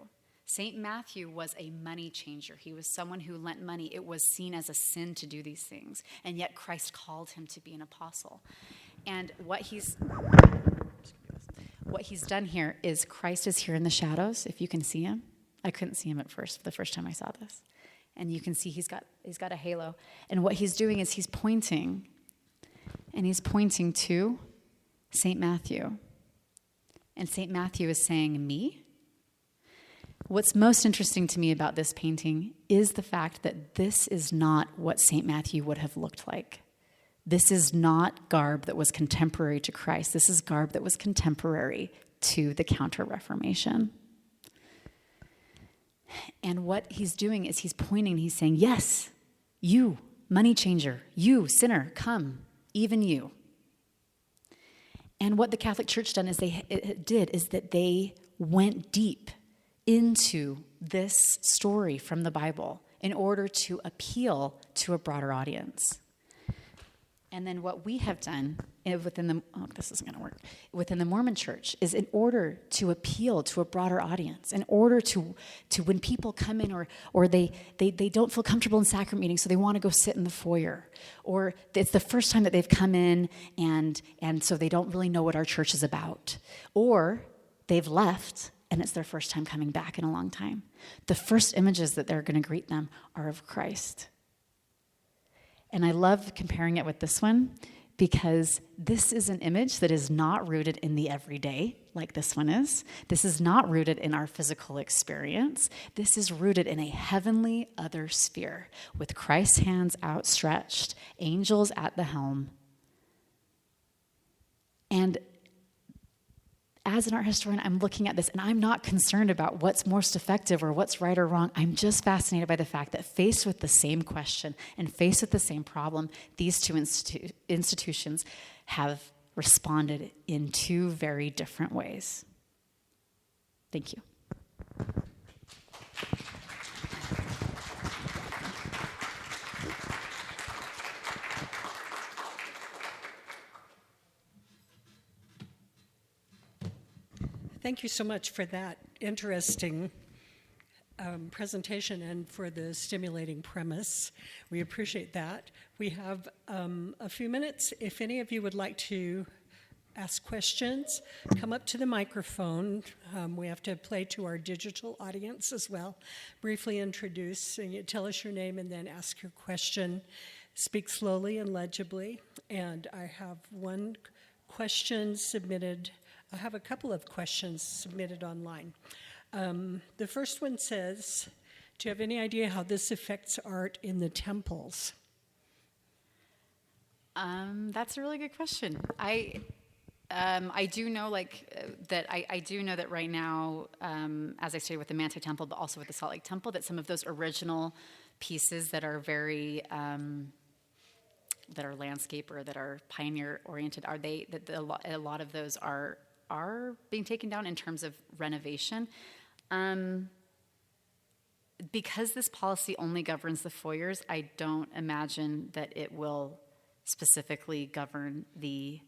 St. Matthew was a money changer. He was someone who lent money. It was seen as a sin to do these things, and yet Christ called him to be an apostle. And what he's done here is Christ is here in the shadows, if you can see him. I couldn't see him at first, the first time I saw this. And you can see he's got a halo. And what he's doing is he's pointing to St. Matthew. And St. Matthew is saying, me? What's most interesting to me about this painting is the fact that this is not what St. Matthew would have looked like. This is not garb that was contemporary to Christ. This is garb that was contemporary to the Counter-Reformation. And what he's doing is he's pointing, he's saying, yes, you, money changer, you, sinner, come, even you. And what the Catholic Church did is that they went deep into this story from the Bible in order to appeal to a broader audience. And then what we have done within the Mormon Church is in order to appeal to a broader audience, in order to when people come in or they don't feel comfortable in sacrament meetings, so they want to go sit in the foyer, or it's the first time that they've come in and so they don't really know what our church is about, or they've left and it's their first time coming back in a long time. The first images that they're going to greet them are of Christ. And I love comparing it with this one because this is an image that is not rooted in the everyday like this one is. This is not rooted in our physical experience. This is rooted in a heavenly other sphere with Christ's hands outstretched, angels at the helm. And as an art historian, I'm looking at this and I'm not concerned about what's most effective or what's right or wrong. I'm just fascinated by the fact that faced with the same question and faced with the same problem, these two institutions have responded in two very different ways. Thank you. Thank you so much for that interesting presentation and for the stimulating premise. We appreciate that. We have a few minutes. If any of you would like to ask questions, come up to the microphone. We have to play to our digital audience as well. Briefly introduce, and you tell us your name and then ask your question. Speak slowly and legibly. And I have one question submitted. I have a couple of questions submitted online. The first one says, do you have any idea how this affects art in the temples? That's a really good question. I do know that I do know that right now, as I stated with the Manti Temple, but also with the Salt Lake Temple, that some of those original pieces that are very that are landscape or that are pioneer oriented, a lot of those are being taken down in terms of renovation. Because this policy only governs the foyers, I don't imagine that it will specifically govern the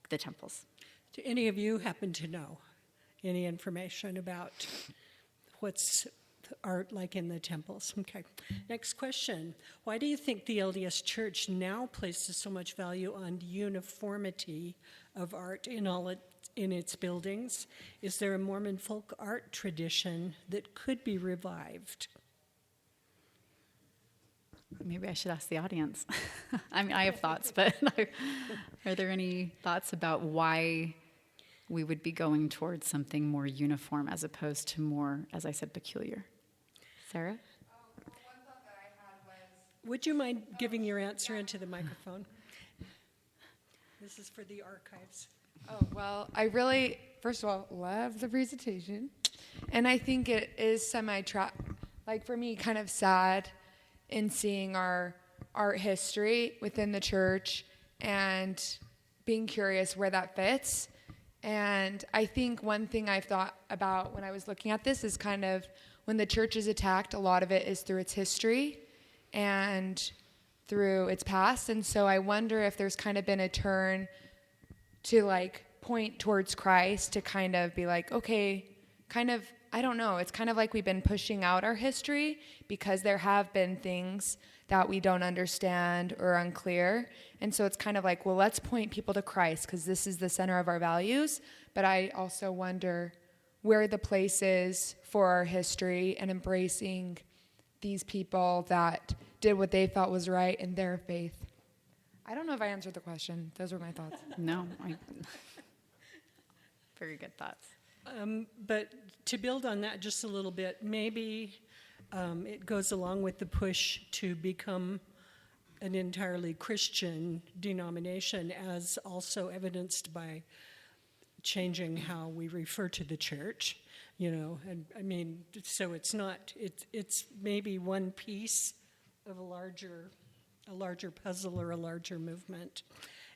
temples. Do any of you happen to know any information about what's art like in the temples? Okay. Next question. Why do you think the LDS Church now places so much value on uniformity of art in its buildings? Is there a Mormon folk art tradition that could be revived? Maybe I should ask the audience. I mean, I have thoughts, but are there any thoughts about why we would be going towards something more uniform as opposed to more, as I said, peculiar? Sarah? One thought that I had was... Would you mind giving your answer into the microphone? This is for the archives. Oh, well, I really, first of all, love the presentation. And I think it is like for me, kind of sad in seeing our art history within the church and being curious where that fits. And I think one thing I've thought about when I was looking at this is kind of when the church is attacked, a lot of it is through its history and through its past. And so I wonder if there's kind of been a turn to like point towards Christ to kind of be like, okay, kind of, I don't know. It's kind of like we've been pushing out our history because there have been things that we don't understand or unclear. And so it's kind of like, well, let's point people to Christ because this is the center of our values. But I also wonder where the place is for our history and embracing these people that did what they thought was right in their faith. I don't know if I answered the question. Those were my thoughts. No. Very good thoughts. But to build on that just a little bit, maybe it goes along with the push to become an entirely Christian denomination, as also evidenced by changing how we refer to the church, and I mean, so it's not, it's maybe one piece of a larger puzzle or a larger movement.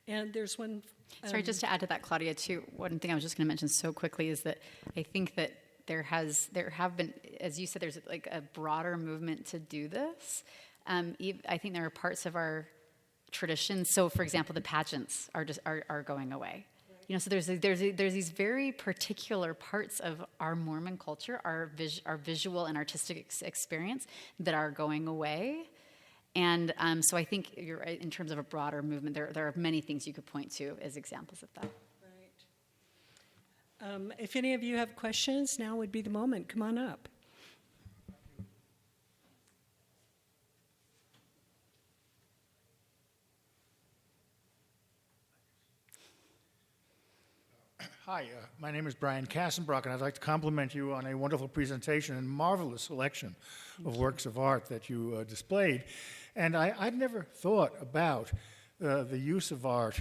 And there's one... Sorry, just to add to that, Claudia, too, one thing I was just going to mention so quickly is that I think that there have been, as you said, there's like a broader movement to do this. I think there are parts of our tradition. So, for example, the pageants are going away. Right. So there's these very particular parts of our Mormon culture, our visual and artistic experience that are going away. And so I think you're right, in terms of a broader movement, there are many things you could point to as examples of that. Right. If any of you have questions, now would be the moment. Come on up. Hi, my name is Brian Kassenbrock, and I'd like to compliment you on a wonderful presentation and marvelous selection of works of art that you displayed. And I'd never thought about the use of art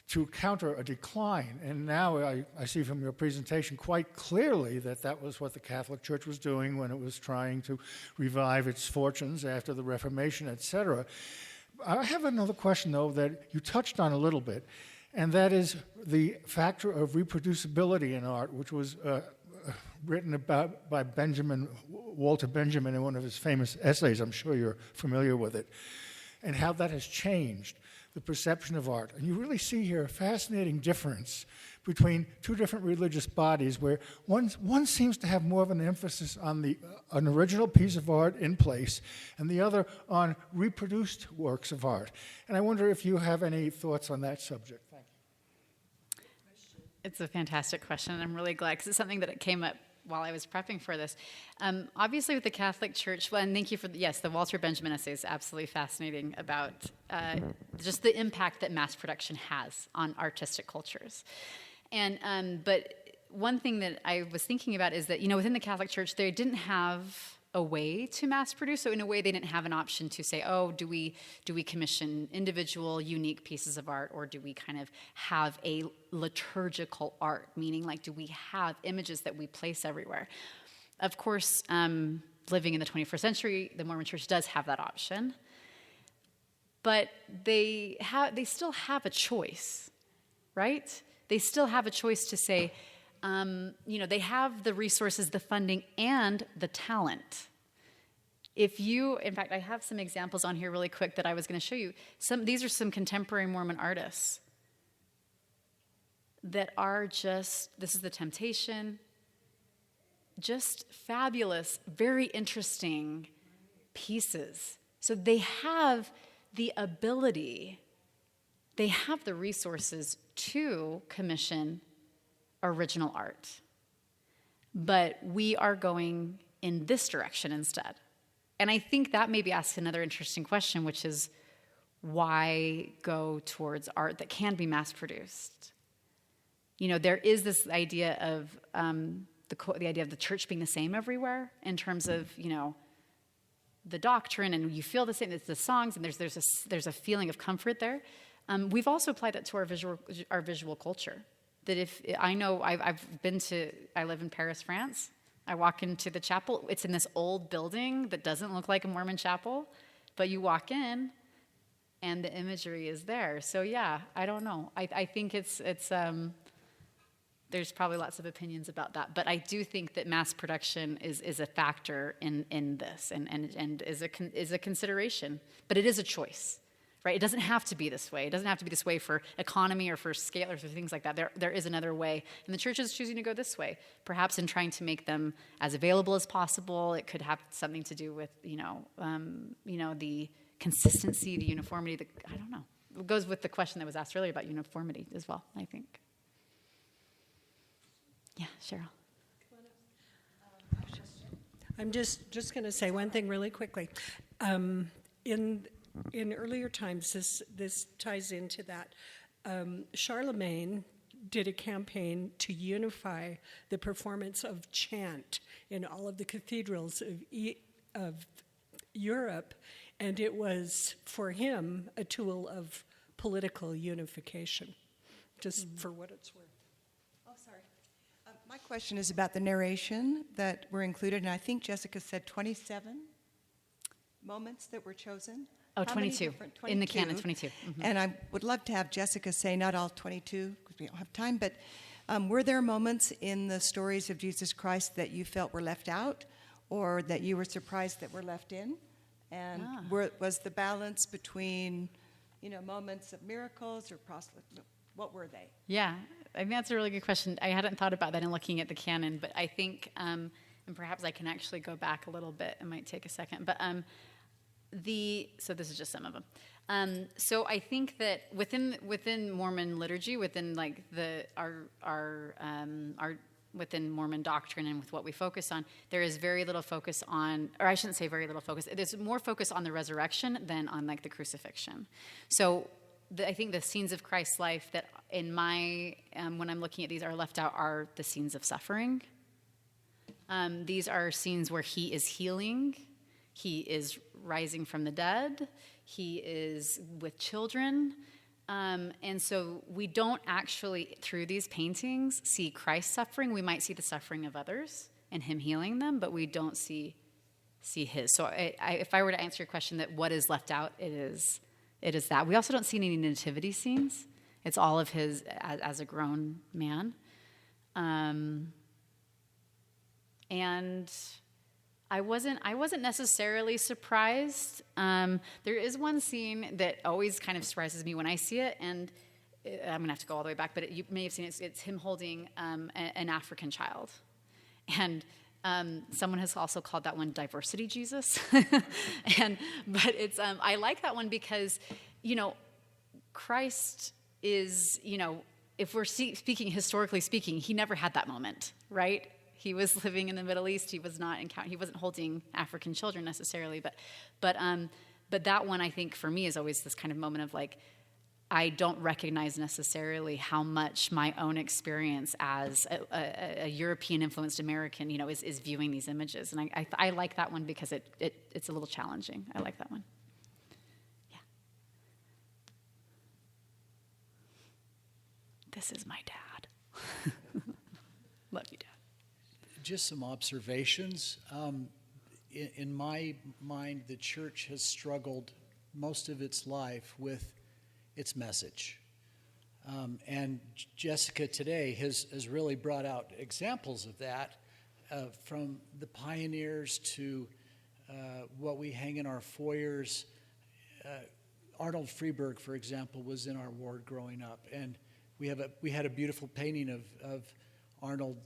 to counter a decline. And now I see from your presentation quite clearly that that was what the Catholic Church was doing when it was trying to revive its fortunes after the Reformation, etc. I have another question, though, that you touched on a little bit, and that is the factor of reproducibility in art, which was written about by Walter Benjamin in one of his famous essays. I'm sure you're familiar with it, and how that has changed the perception of art. And you really see here a fascinating difference between two different religious bodies, where one seems to have more of an emphasis on an original piece of art in place, and the other on reproduced works of art. And I wonder if you have any thoughts on that subject. Thank you. It's a fantastic question, and I'm really glad because it's something that came up while I was prepping for this. Obviously, with the Catholic Church, well, and thank you for, yes, the Walter Benjamin essay is absolutely fascinating about just the impact that mass production has on artistic cultures. And but one thing that I was thinking about is that, within the Catholic Church, they didn't have a way to mass produce. So in a way, they didn't have an option to say, oh, do we commission individual, unique pieces of art, or do we kind of have a liturgical art, meaning do we have images that we place everywhere? Of course, living in the 21st century, the Mormon Church does have that option, but they still have a choice, right? They still have a choice to say, they have the resources, the funding, and the talent. In fact, I have some examples on here really quick that I was going to show you. These are some contemporary Mormon artists that are this is The Temptation, just fabulous, very interesting pieces. So they have the ability, they have the resources to commission original art. But we are going in this direction instead. And I think that maybe asks another interesting question, which is, why go towards art that can be mass-produced? There is this idea of the idea of the church being the same everywhere in terms of, the doctrine, and you feel the same. It's the songs, and there's a feeling of comfort there. We've also applied that to our visual culture. That if I know, I live in Paris, France. I walk into the chapel. It's in this old building that doesn't look like a Mormon chapel, but you walk in, and the imagery is there. So yeah, I don't know. I think it's there's probably lots of opinions about that, but I do think that mass production is a factor in this and is a consideration. But it is a choice. Right? It doesn't have to be this way. It doesn't have to be this way for economy or for scale or for things like that. There is another way. And the church is choosing to go this way, perhaps in trying to make them as available as possible. It could have something to do with, the consistency, the uniformity. I don't know. It goes with the question that was asked earlier about uniformity as well, I think. Yeah, Cheryl. I'm just going to say one thing really quickly. In earlier times, this ties into that. Charlemagne did a campaign to unify the performance of chant in all of the cathedrals of Europe, and it was, for him, a tool of political unification, just for what it's worth. Oh, sorry. My question is about the narration that were included, and I think Jessica said 27 moments that were chosen. Oh, 22. In the canon, 22. Mm-hmm. And I would love to have Jessica say, not all 22, because we don't have time, but were there moments in the stories of Jesus Christ that you felt were left out, or that you were surprised that were left in? And was the balance between, moments of miracles or what were they? Yeah, I think that's a really good question. I hadn't thought about that in looking at the canon, but I think, and perhaps I can actually go back a little bit. It might take a second, but so this is just some of them. So I think that within Mormon liturgy, within within Mormon doctrine and with what we focus on, there is very little focus on, or I shouldn't say very little focus. There's more focus on the resurrection than on the crucifixion. So I think the scenes of Christ's life that in my, when I'm looking at these, are left out are the scenes of suffering. These are scenes where he is healing, he is rising from the dead, he is with children. And so we don't actually, through these paintings, see Christ suffering. We might see the suffering of others and him healing them, but we don't see his. So if I were to answer your question that what is left out, it is that. We also don't see any nativity scenes. It's all of his as a grown man. And I wasn't necessarily surprised. There is one scene that always kind of surprises me when I see it, and I'm gonna have to go all the way back, but you may have seen it. It's him holding an African child, and someone has also called that one diversity Jesus. But it's I like that one because, Christ is, if we're speaking historically speaking, he never had that moment, right? He was living in the Middle East. He wasn't holding African children necessarily, but that one, I think, for me is always this kind of moment of like, I don't recognize necessarily how much my own experience as a European-influenced American, is viewing these images, and I like that one because it's a little challenging. I like that one. Yeah. This is my dad. Love you, Dad. Just some observations. In my mind, the church has struggled most of its life with its message. And Jessica today has really brought out examples of that, from the pioneers to what we hang in our foyers. Arnold Freeberg, for example, was in our ward growing up, and we had a beautiful painting of Arnold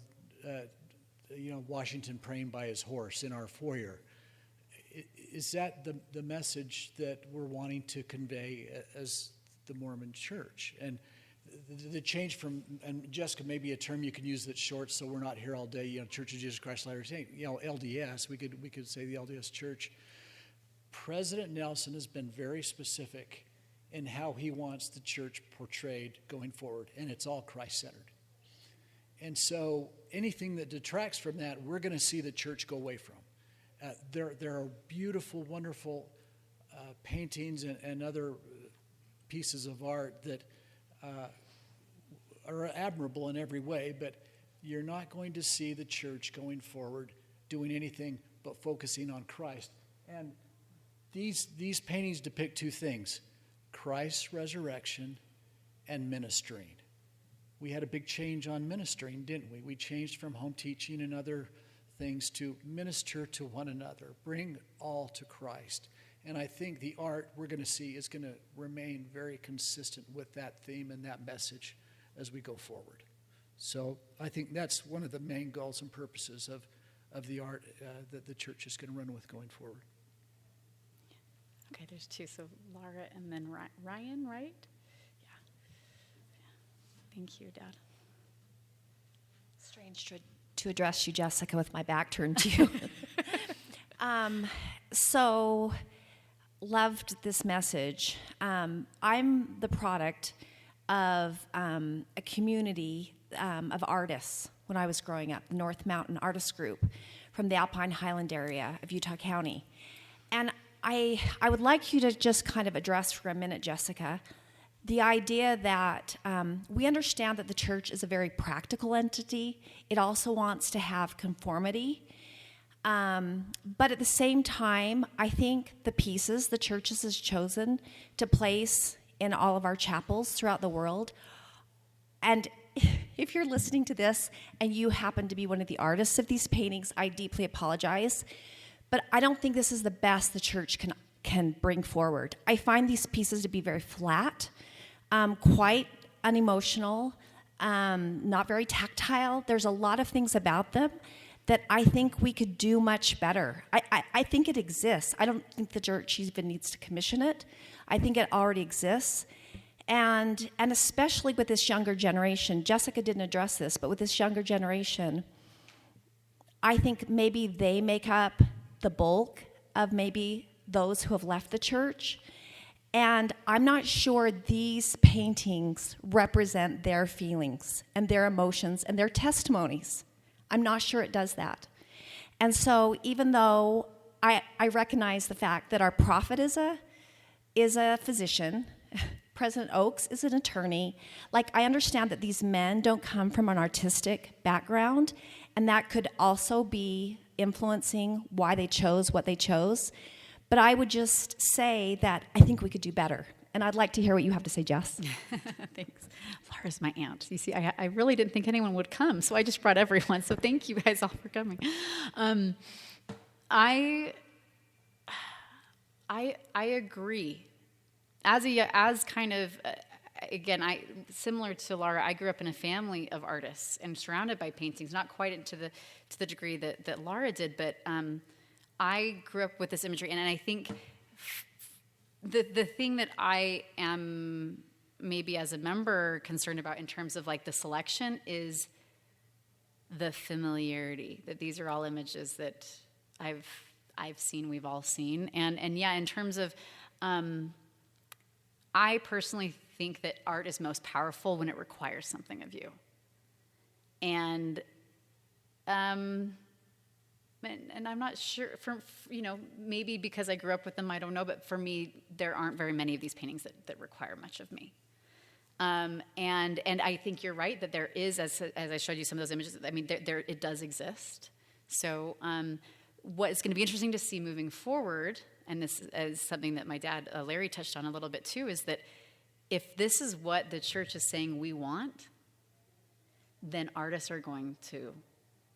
Washington praying by his horse in our foyer. Is that the message that we're wanting to convey as the Mormon Church? And the change from, and Jessica, maybe a term you can use that's short, so we're not here all day. Church of Jesus Christ Latter-day Saints. LDS. We could say the LDS Church. President Nelson has been very specific in how he wants the church portrayed going forward, and it's all Christ-centered. And so anything that detracts from that, we're going to see the church go away from. There are beautiful, wonderful paintings and other pieces of art that are admirable in every way, but you're not going to see the church going forward doing anything but focusing on Christ. And these paintings depict two things: Christ's resurrection and ministering. We had a big change on ministering, didn't we? We changed from home teaching and other things to minister to one another, bring all to Christ. And I think the art we're going to see is going to remain very consistent with that theme and that message as we go forward. So I think that's one of the main goals and purposes of the art that the church is going to run with going forward. Okay, there's two. So Laura and then Ryan, right? Thank you, Dad. Strange to address you, Jessica, with my back turned to you. So, loved this message. I'm the product of a community of artists when I was growing up, the North Mountain Artist Group from the Alpine Highland area of Utah County. And I would like you to just kind of address for a minute, Jessica, the idea that we understand that the church is a very practical entity. It also wants to have conformity. But at the same time, I think the pieces the church has chosen to place in all of our chapels throughout the world, and if you're listening to this and you happen to be one of the artists of these paintings, I deeply apologize. But I don't think this is the best the church can bring forward. I find these pieces to be very flat, quite unemotional, not very tactile. There's a lot of things about them that I think we could do much better. I think it exists. I don't think the church even needs to commission it. I think it already exists. And especially with this younger generation, Jessica didn't address this, but with this younger generation, I think maybe they make up the bulk of maybe those who have left the church. And I'm not sure these paintings represent their feelings and their emotions and their testimonies. I'm not sure it does that. And so even though I recognize the fact that our prophet is a physician, President Oakes is an attorney, like I understand that these men don't come from an artistic background, and that could also be influencing why they chose what they chose. But I would just say that I think we could do better. And I'd like to hear what you have to say, Jess. Thanks. Laura's my aunt. You see, I really didn't think anyone would come, so I just brought everyone. So thank you guys all for coming. I agree. As kind of again, similar to Laura, I grew up in a family of artists and surrounded by paintings. Not quite to the degree that Laura did, but I grew up with this imagery, and I think the thing that I am maybe as a member concerned about in terms of like the selection is the familiarity, that these are all images that I've seen, we've all seen. And yeah, in terms of, I personally think that art is most powerful when it requires something of you. And I'm not sure, maybe because I grew up with them, I don't know, but for me, there aren't very many of these paintings that require much of me. And I think you're right that there is, as I showed you some of those images, I mean, there it does exist. So what is going to be interesting to see moving forward, and this is something that my dad, Larry, touched on a little bit too, is that if this is what the church is saying we want, then artists are going to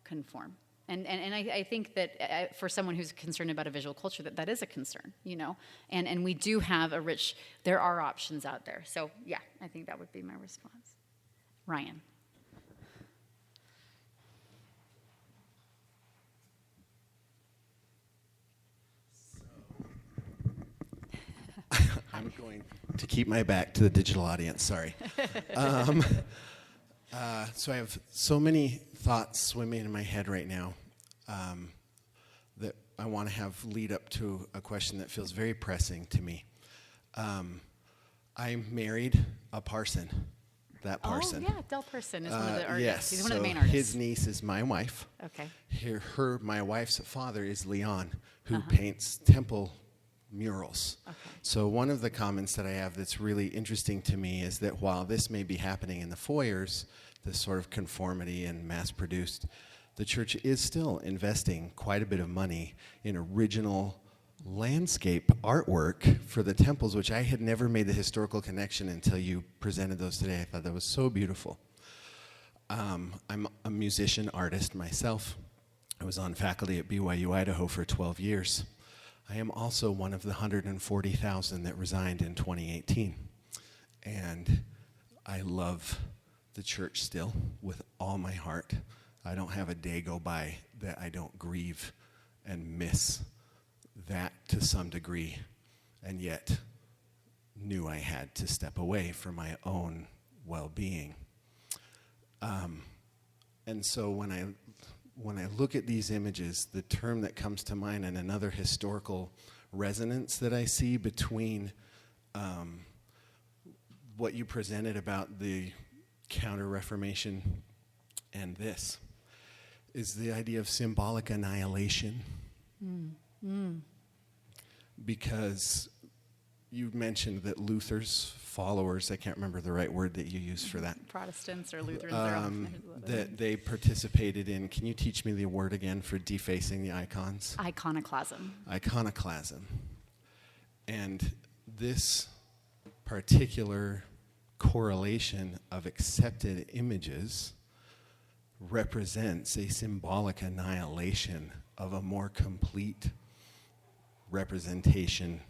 conform. And I think that for someone who's concerned about a visual culture, that is a concern, And we do have there are options out there. So, yeah, I think that would be my response. Ryan. I'm going to keep my back to the digital audience, sorry. So I have so many thoughts swimming in my head right now that I want to have lead up to a question that feels very pressing to me. I married a parson, that parson. Oh, yeah, Del Parson is one of the artists. Yes, He's one of so the main artists. his niece is my wife. Okay. My wife's father is Leon, who paints temple murals. Okay. So one of the comments that I have that's really interesting to me is that while this may be happening in the foyers, this sort of conformity and mass-produced, the church is still investing quite a bit of money in original landscape artwork for the temples, which I had never made the historical connection until you presented those today. I thought that was so beautiful. I'm a musician artist myself. I was on faculty at BYU Idaho for 12 years. I am also one of the 140,000 that resigned in 2018. And I love the church still with all my heart. I don't have a day go by that I don't grieve and miss that to some degree, and yet knew I had to step away for my own well-being. And so when I look at these images, the term that comes to mind and another historical resonance that I see between what you presented about the Counter-Reformation and this is the idea of symbolic annihilation. Because you mentioned that Luther's followers, I can't remember the right word that you used for that, Protestants or Lutherans, they're all that they participated in, can you teach me the word again for defacing the icons? Iconoclasm. Iconoclasm. And this particular correlation of accepted images represents a symbolic annihilation of a more complete representation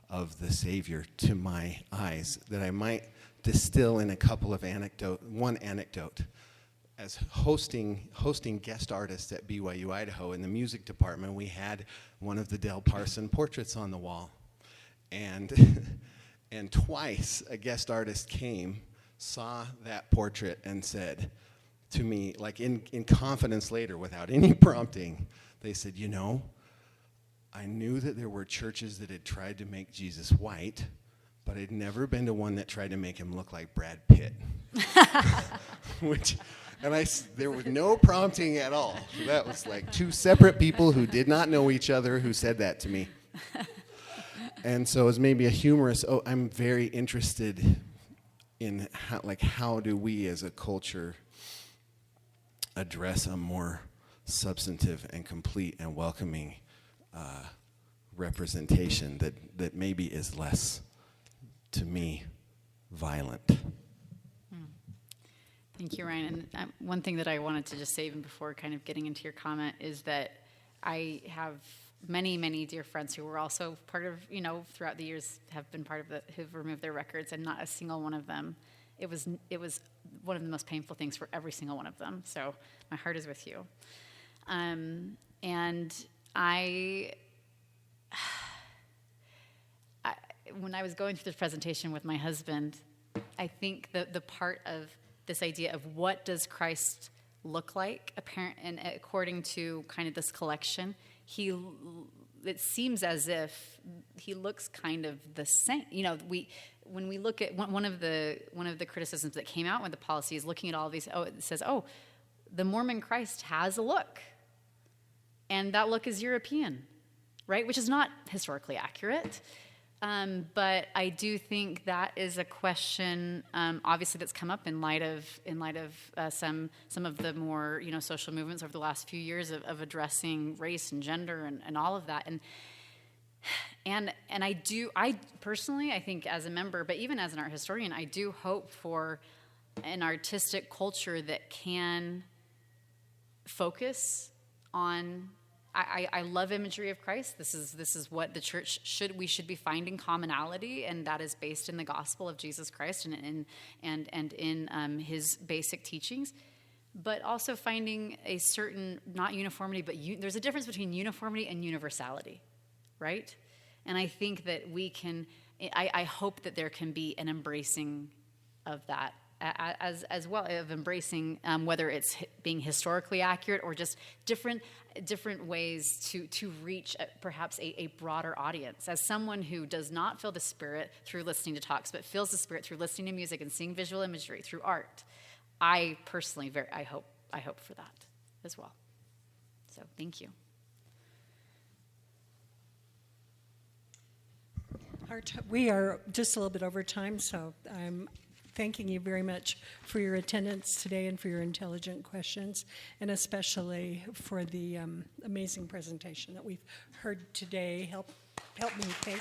of the Savior to my eyes that I might distill in a couple of one anecdote. As hosting guest artists at BYU Idaho in the music department, we had one of the Del Parson portraits on the wall. And and twice a guest artist came, saw that portrait and said to me, like in confidence later, without any prompting, they said, I knew that there were churches that had tried to make Jesus white, but I'd never been to one that tried to make him look like Brad Pitt. There was no prompting at all. So that was like two separate people who did not know each other who said that to me. And so it was maybe a humorous, I'm very interested in how do we as a culture address a more substantive and complete and welcoming representation that maybe is less, to me, violent. Thank you, Ryan. And one thing that I wanted to just say even before kind of getting into your comment is that I have many, many dear friends who were also part of, throughout the years have been part of who've removed their records, and not a single one of them. It was one of the most painful things for every single one of them. So my heart is with you. And when I was going through this presentation with my husband, I think the part of this idea of what does Christ look like, and according to kind of this collection, it seems as if he looks kind of the same. When we look at one of the criticisms that came out with the policy is looking at all of these. It says, the Mormon Christ has a look, and that look is European, right? Which is not historically accurate. But I do think that is a question, obviously, that's come up in light of some of the more social movements over the last few years of addressing race and gender and all of that. And I personally, I think as a member, but even as an art historian, I do hope for an artistic culture that can focus on. I love imagery of Christ. This is what the church we should be finding commonality, and that is based in the gospel of Jesus Christ and in his basic teachings. But also finding a certain, not uniformity, but there's a difference between uniformity and universality, right? And I think that we can. I hope that there can be an embracing of that. As well, of embracing whether it's being historically accurate or just different ways to reach perhaps a broader audience. As someone who does not feel the Spirit through listening to talks, but feels the Spirit through listening to music and seeing visual imagery through art, I personally I hope for that as well. So thank you. We are just a little bit over time, so I'm thanking you very much for your attendance today and for your intelligent questions, and especially for the amazing presentation that we've heard today. Help me, Kate.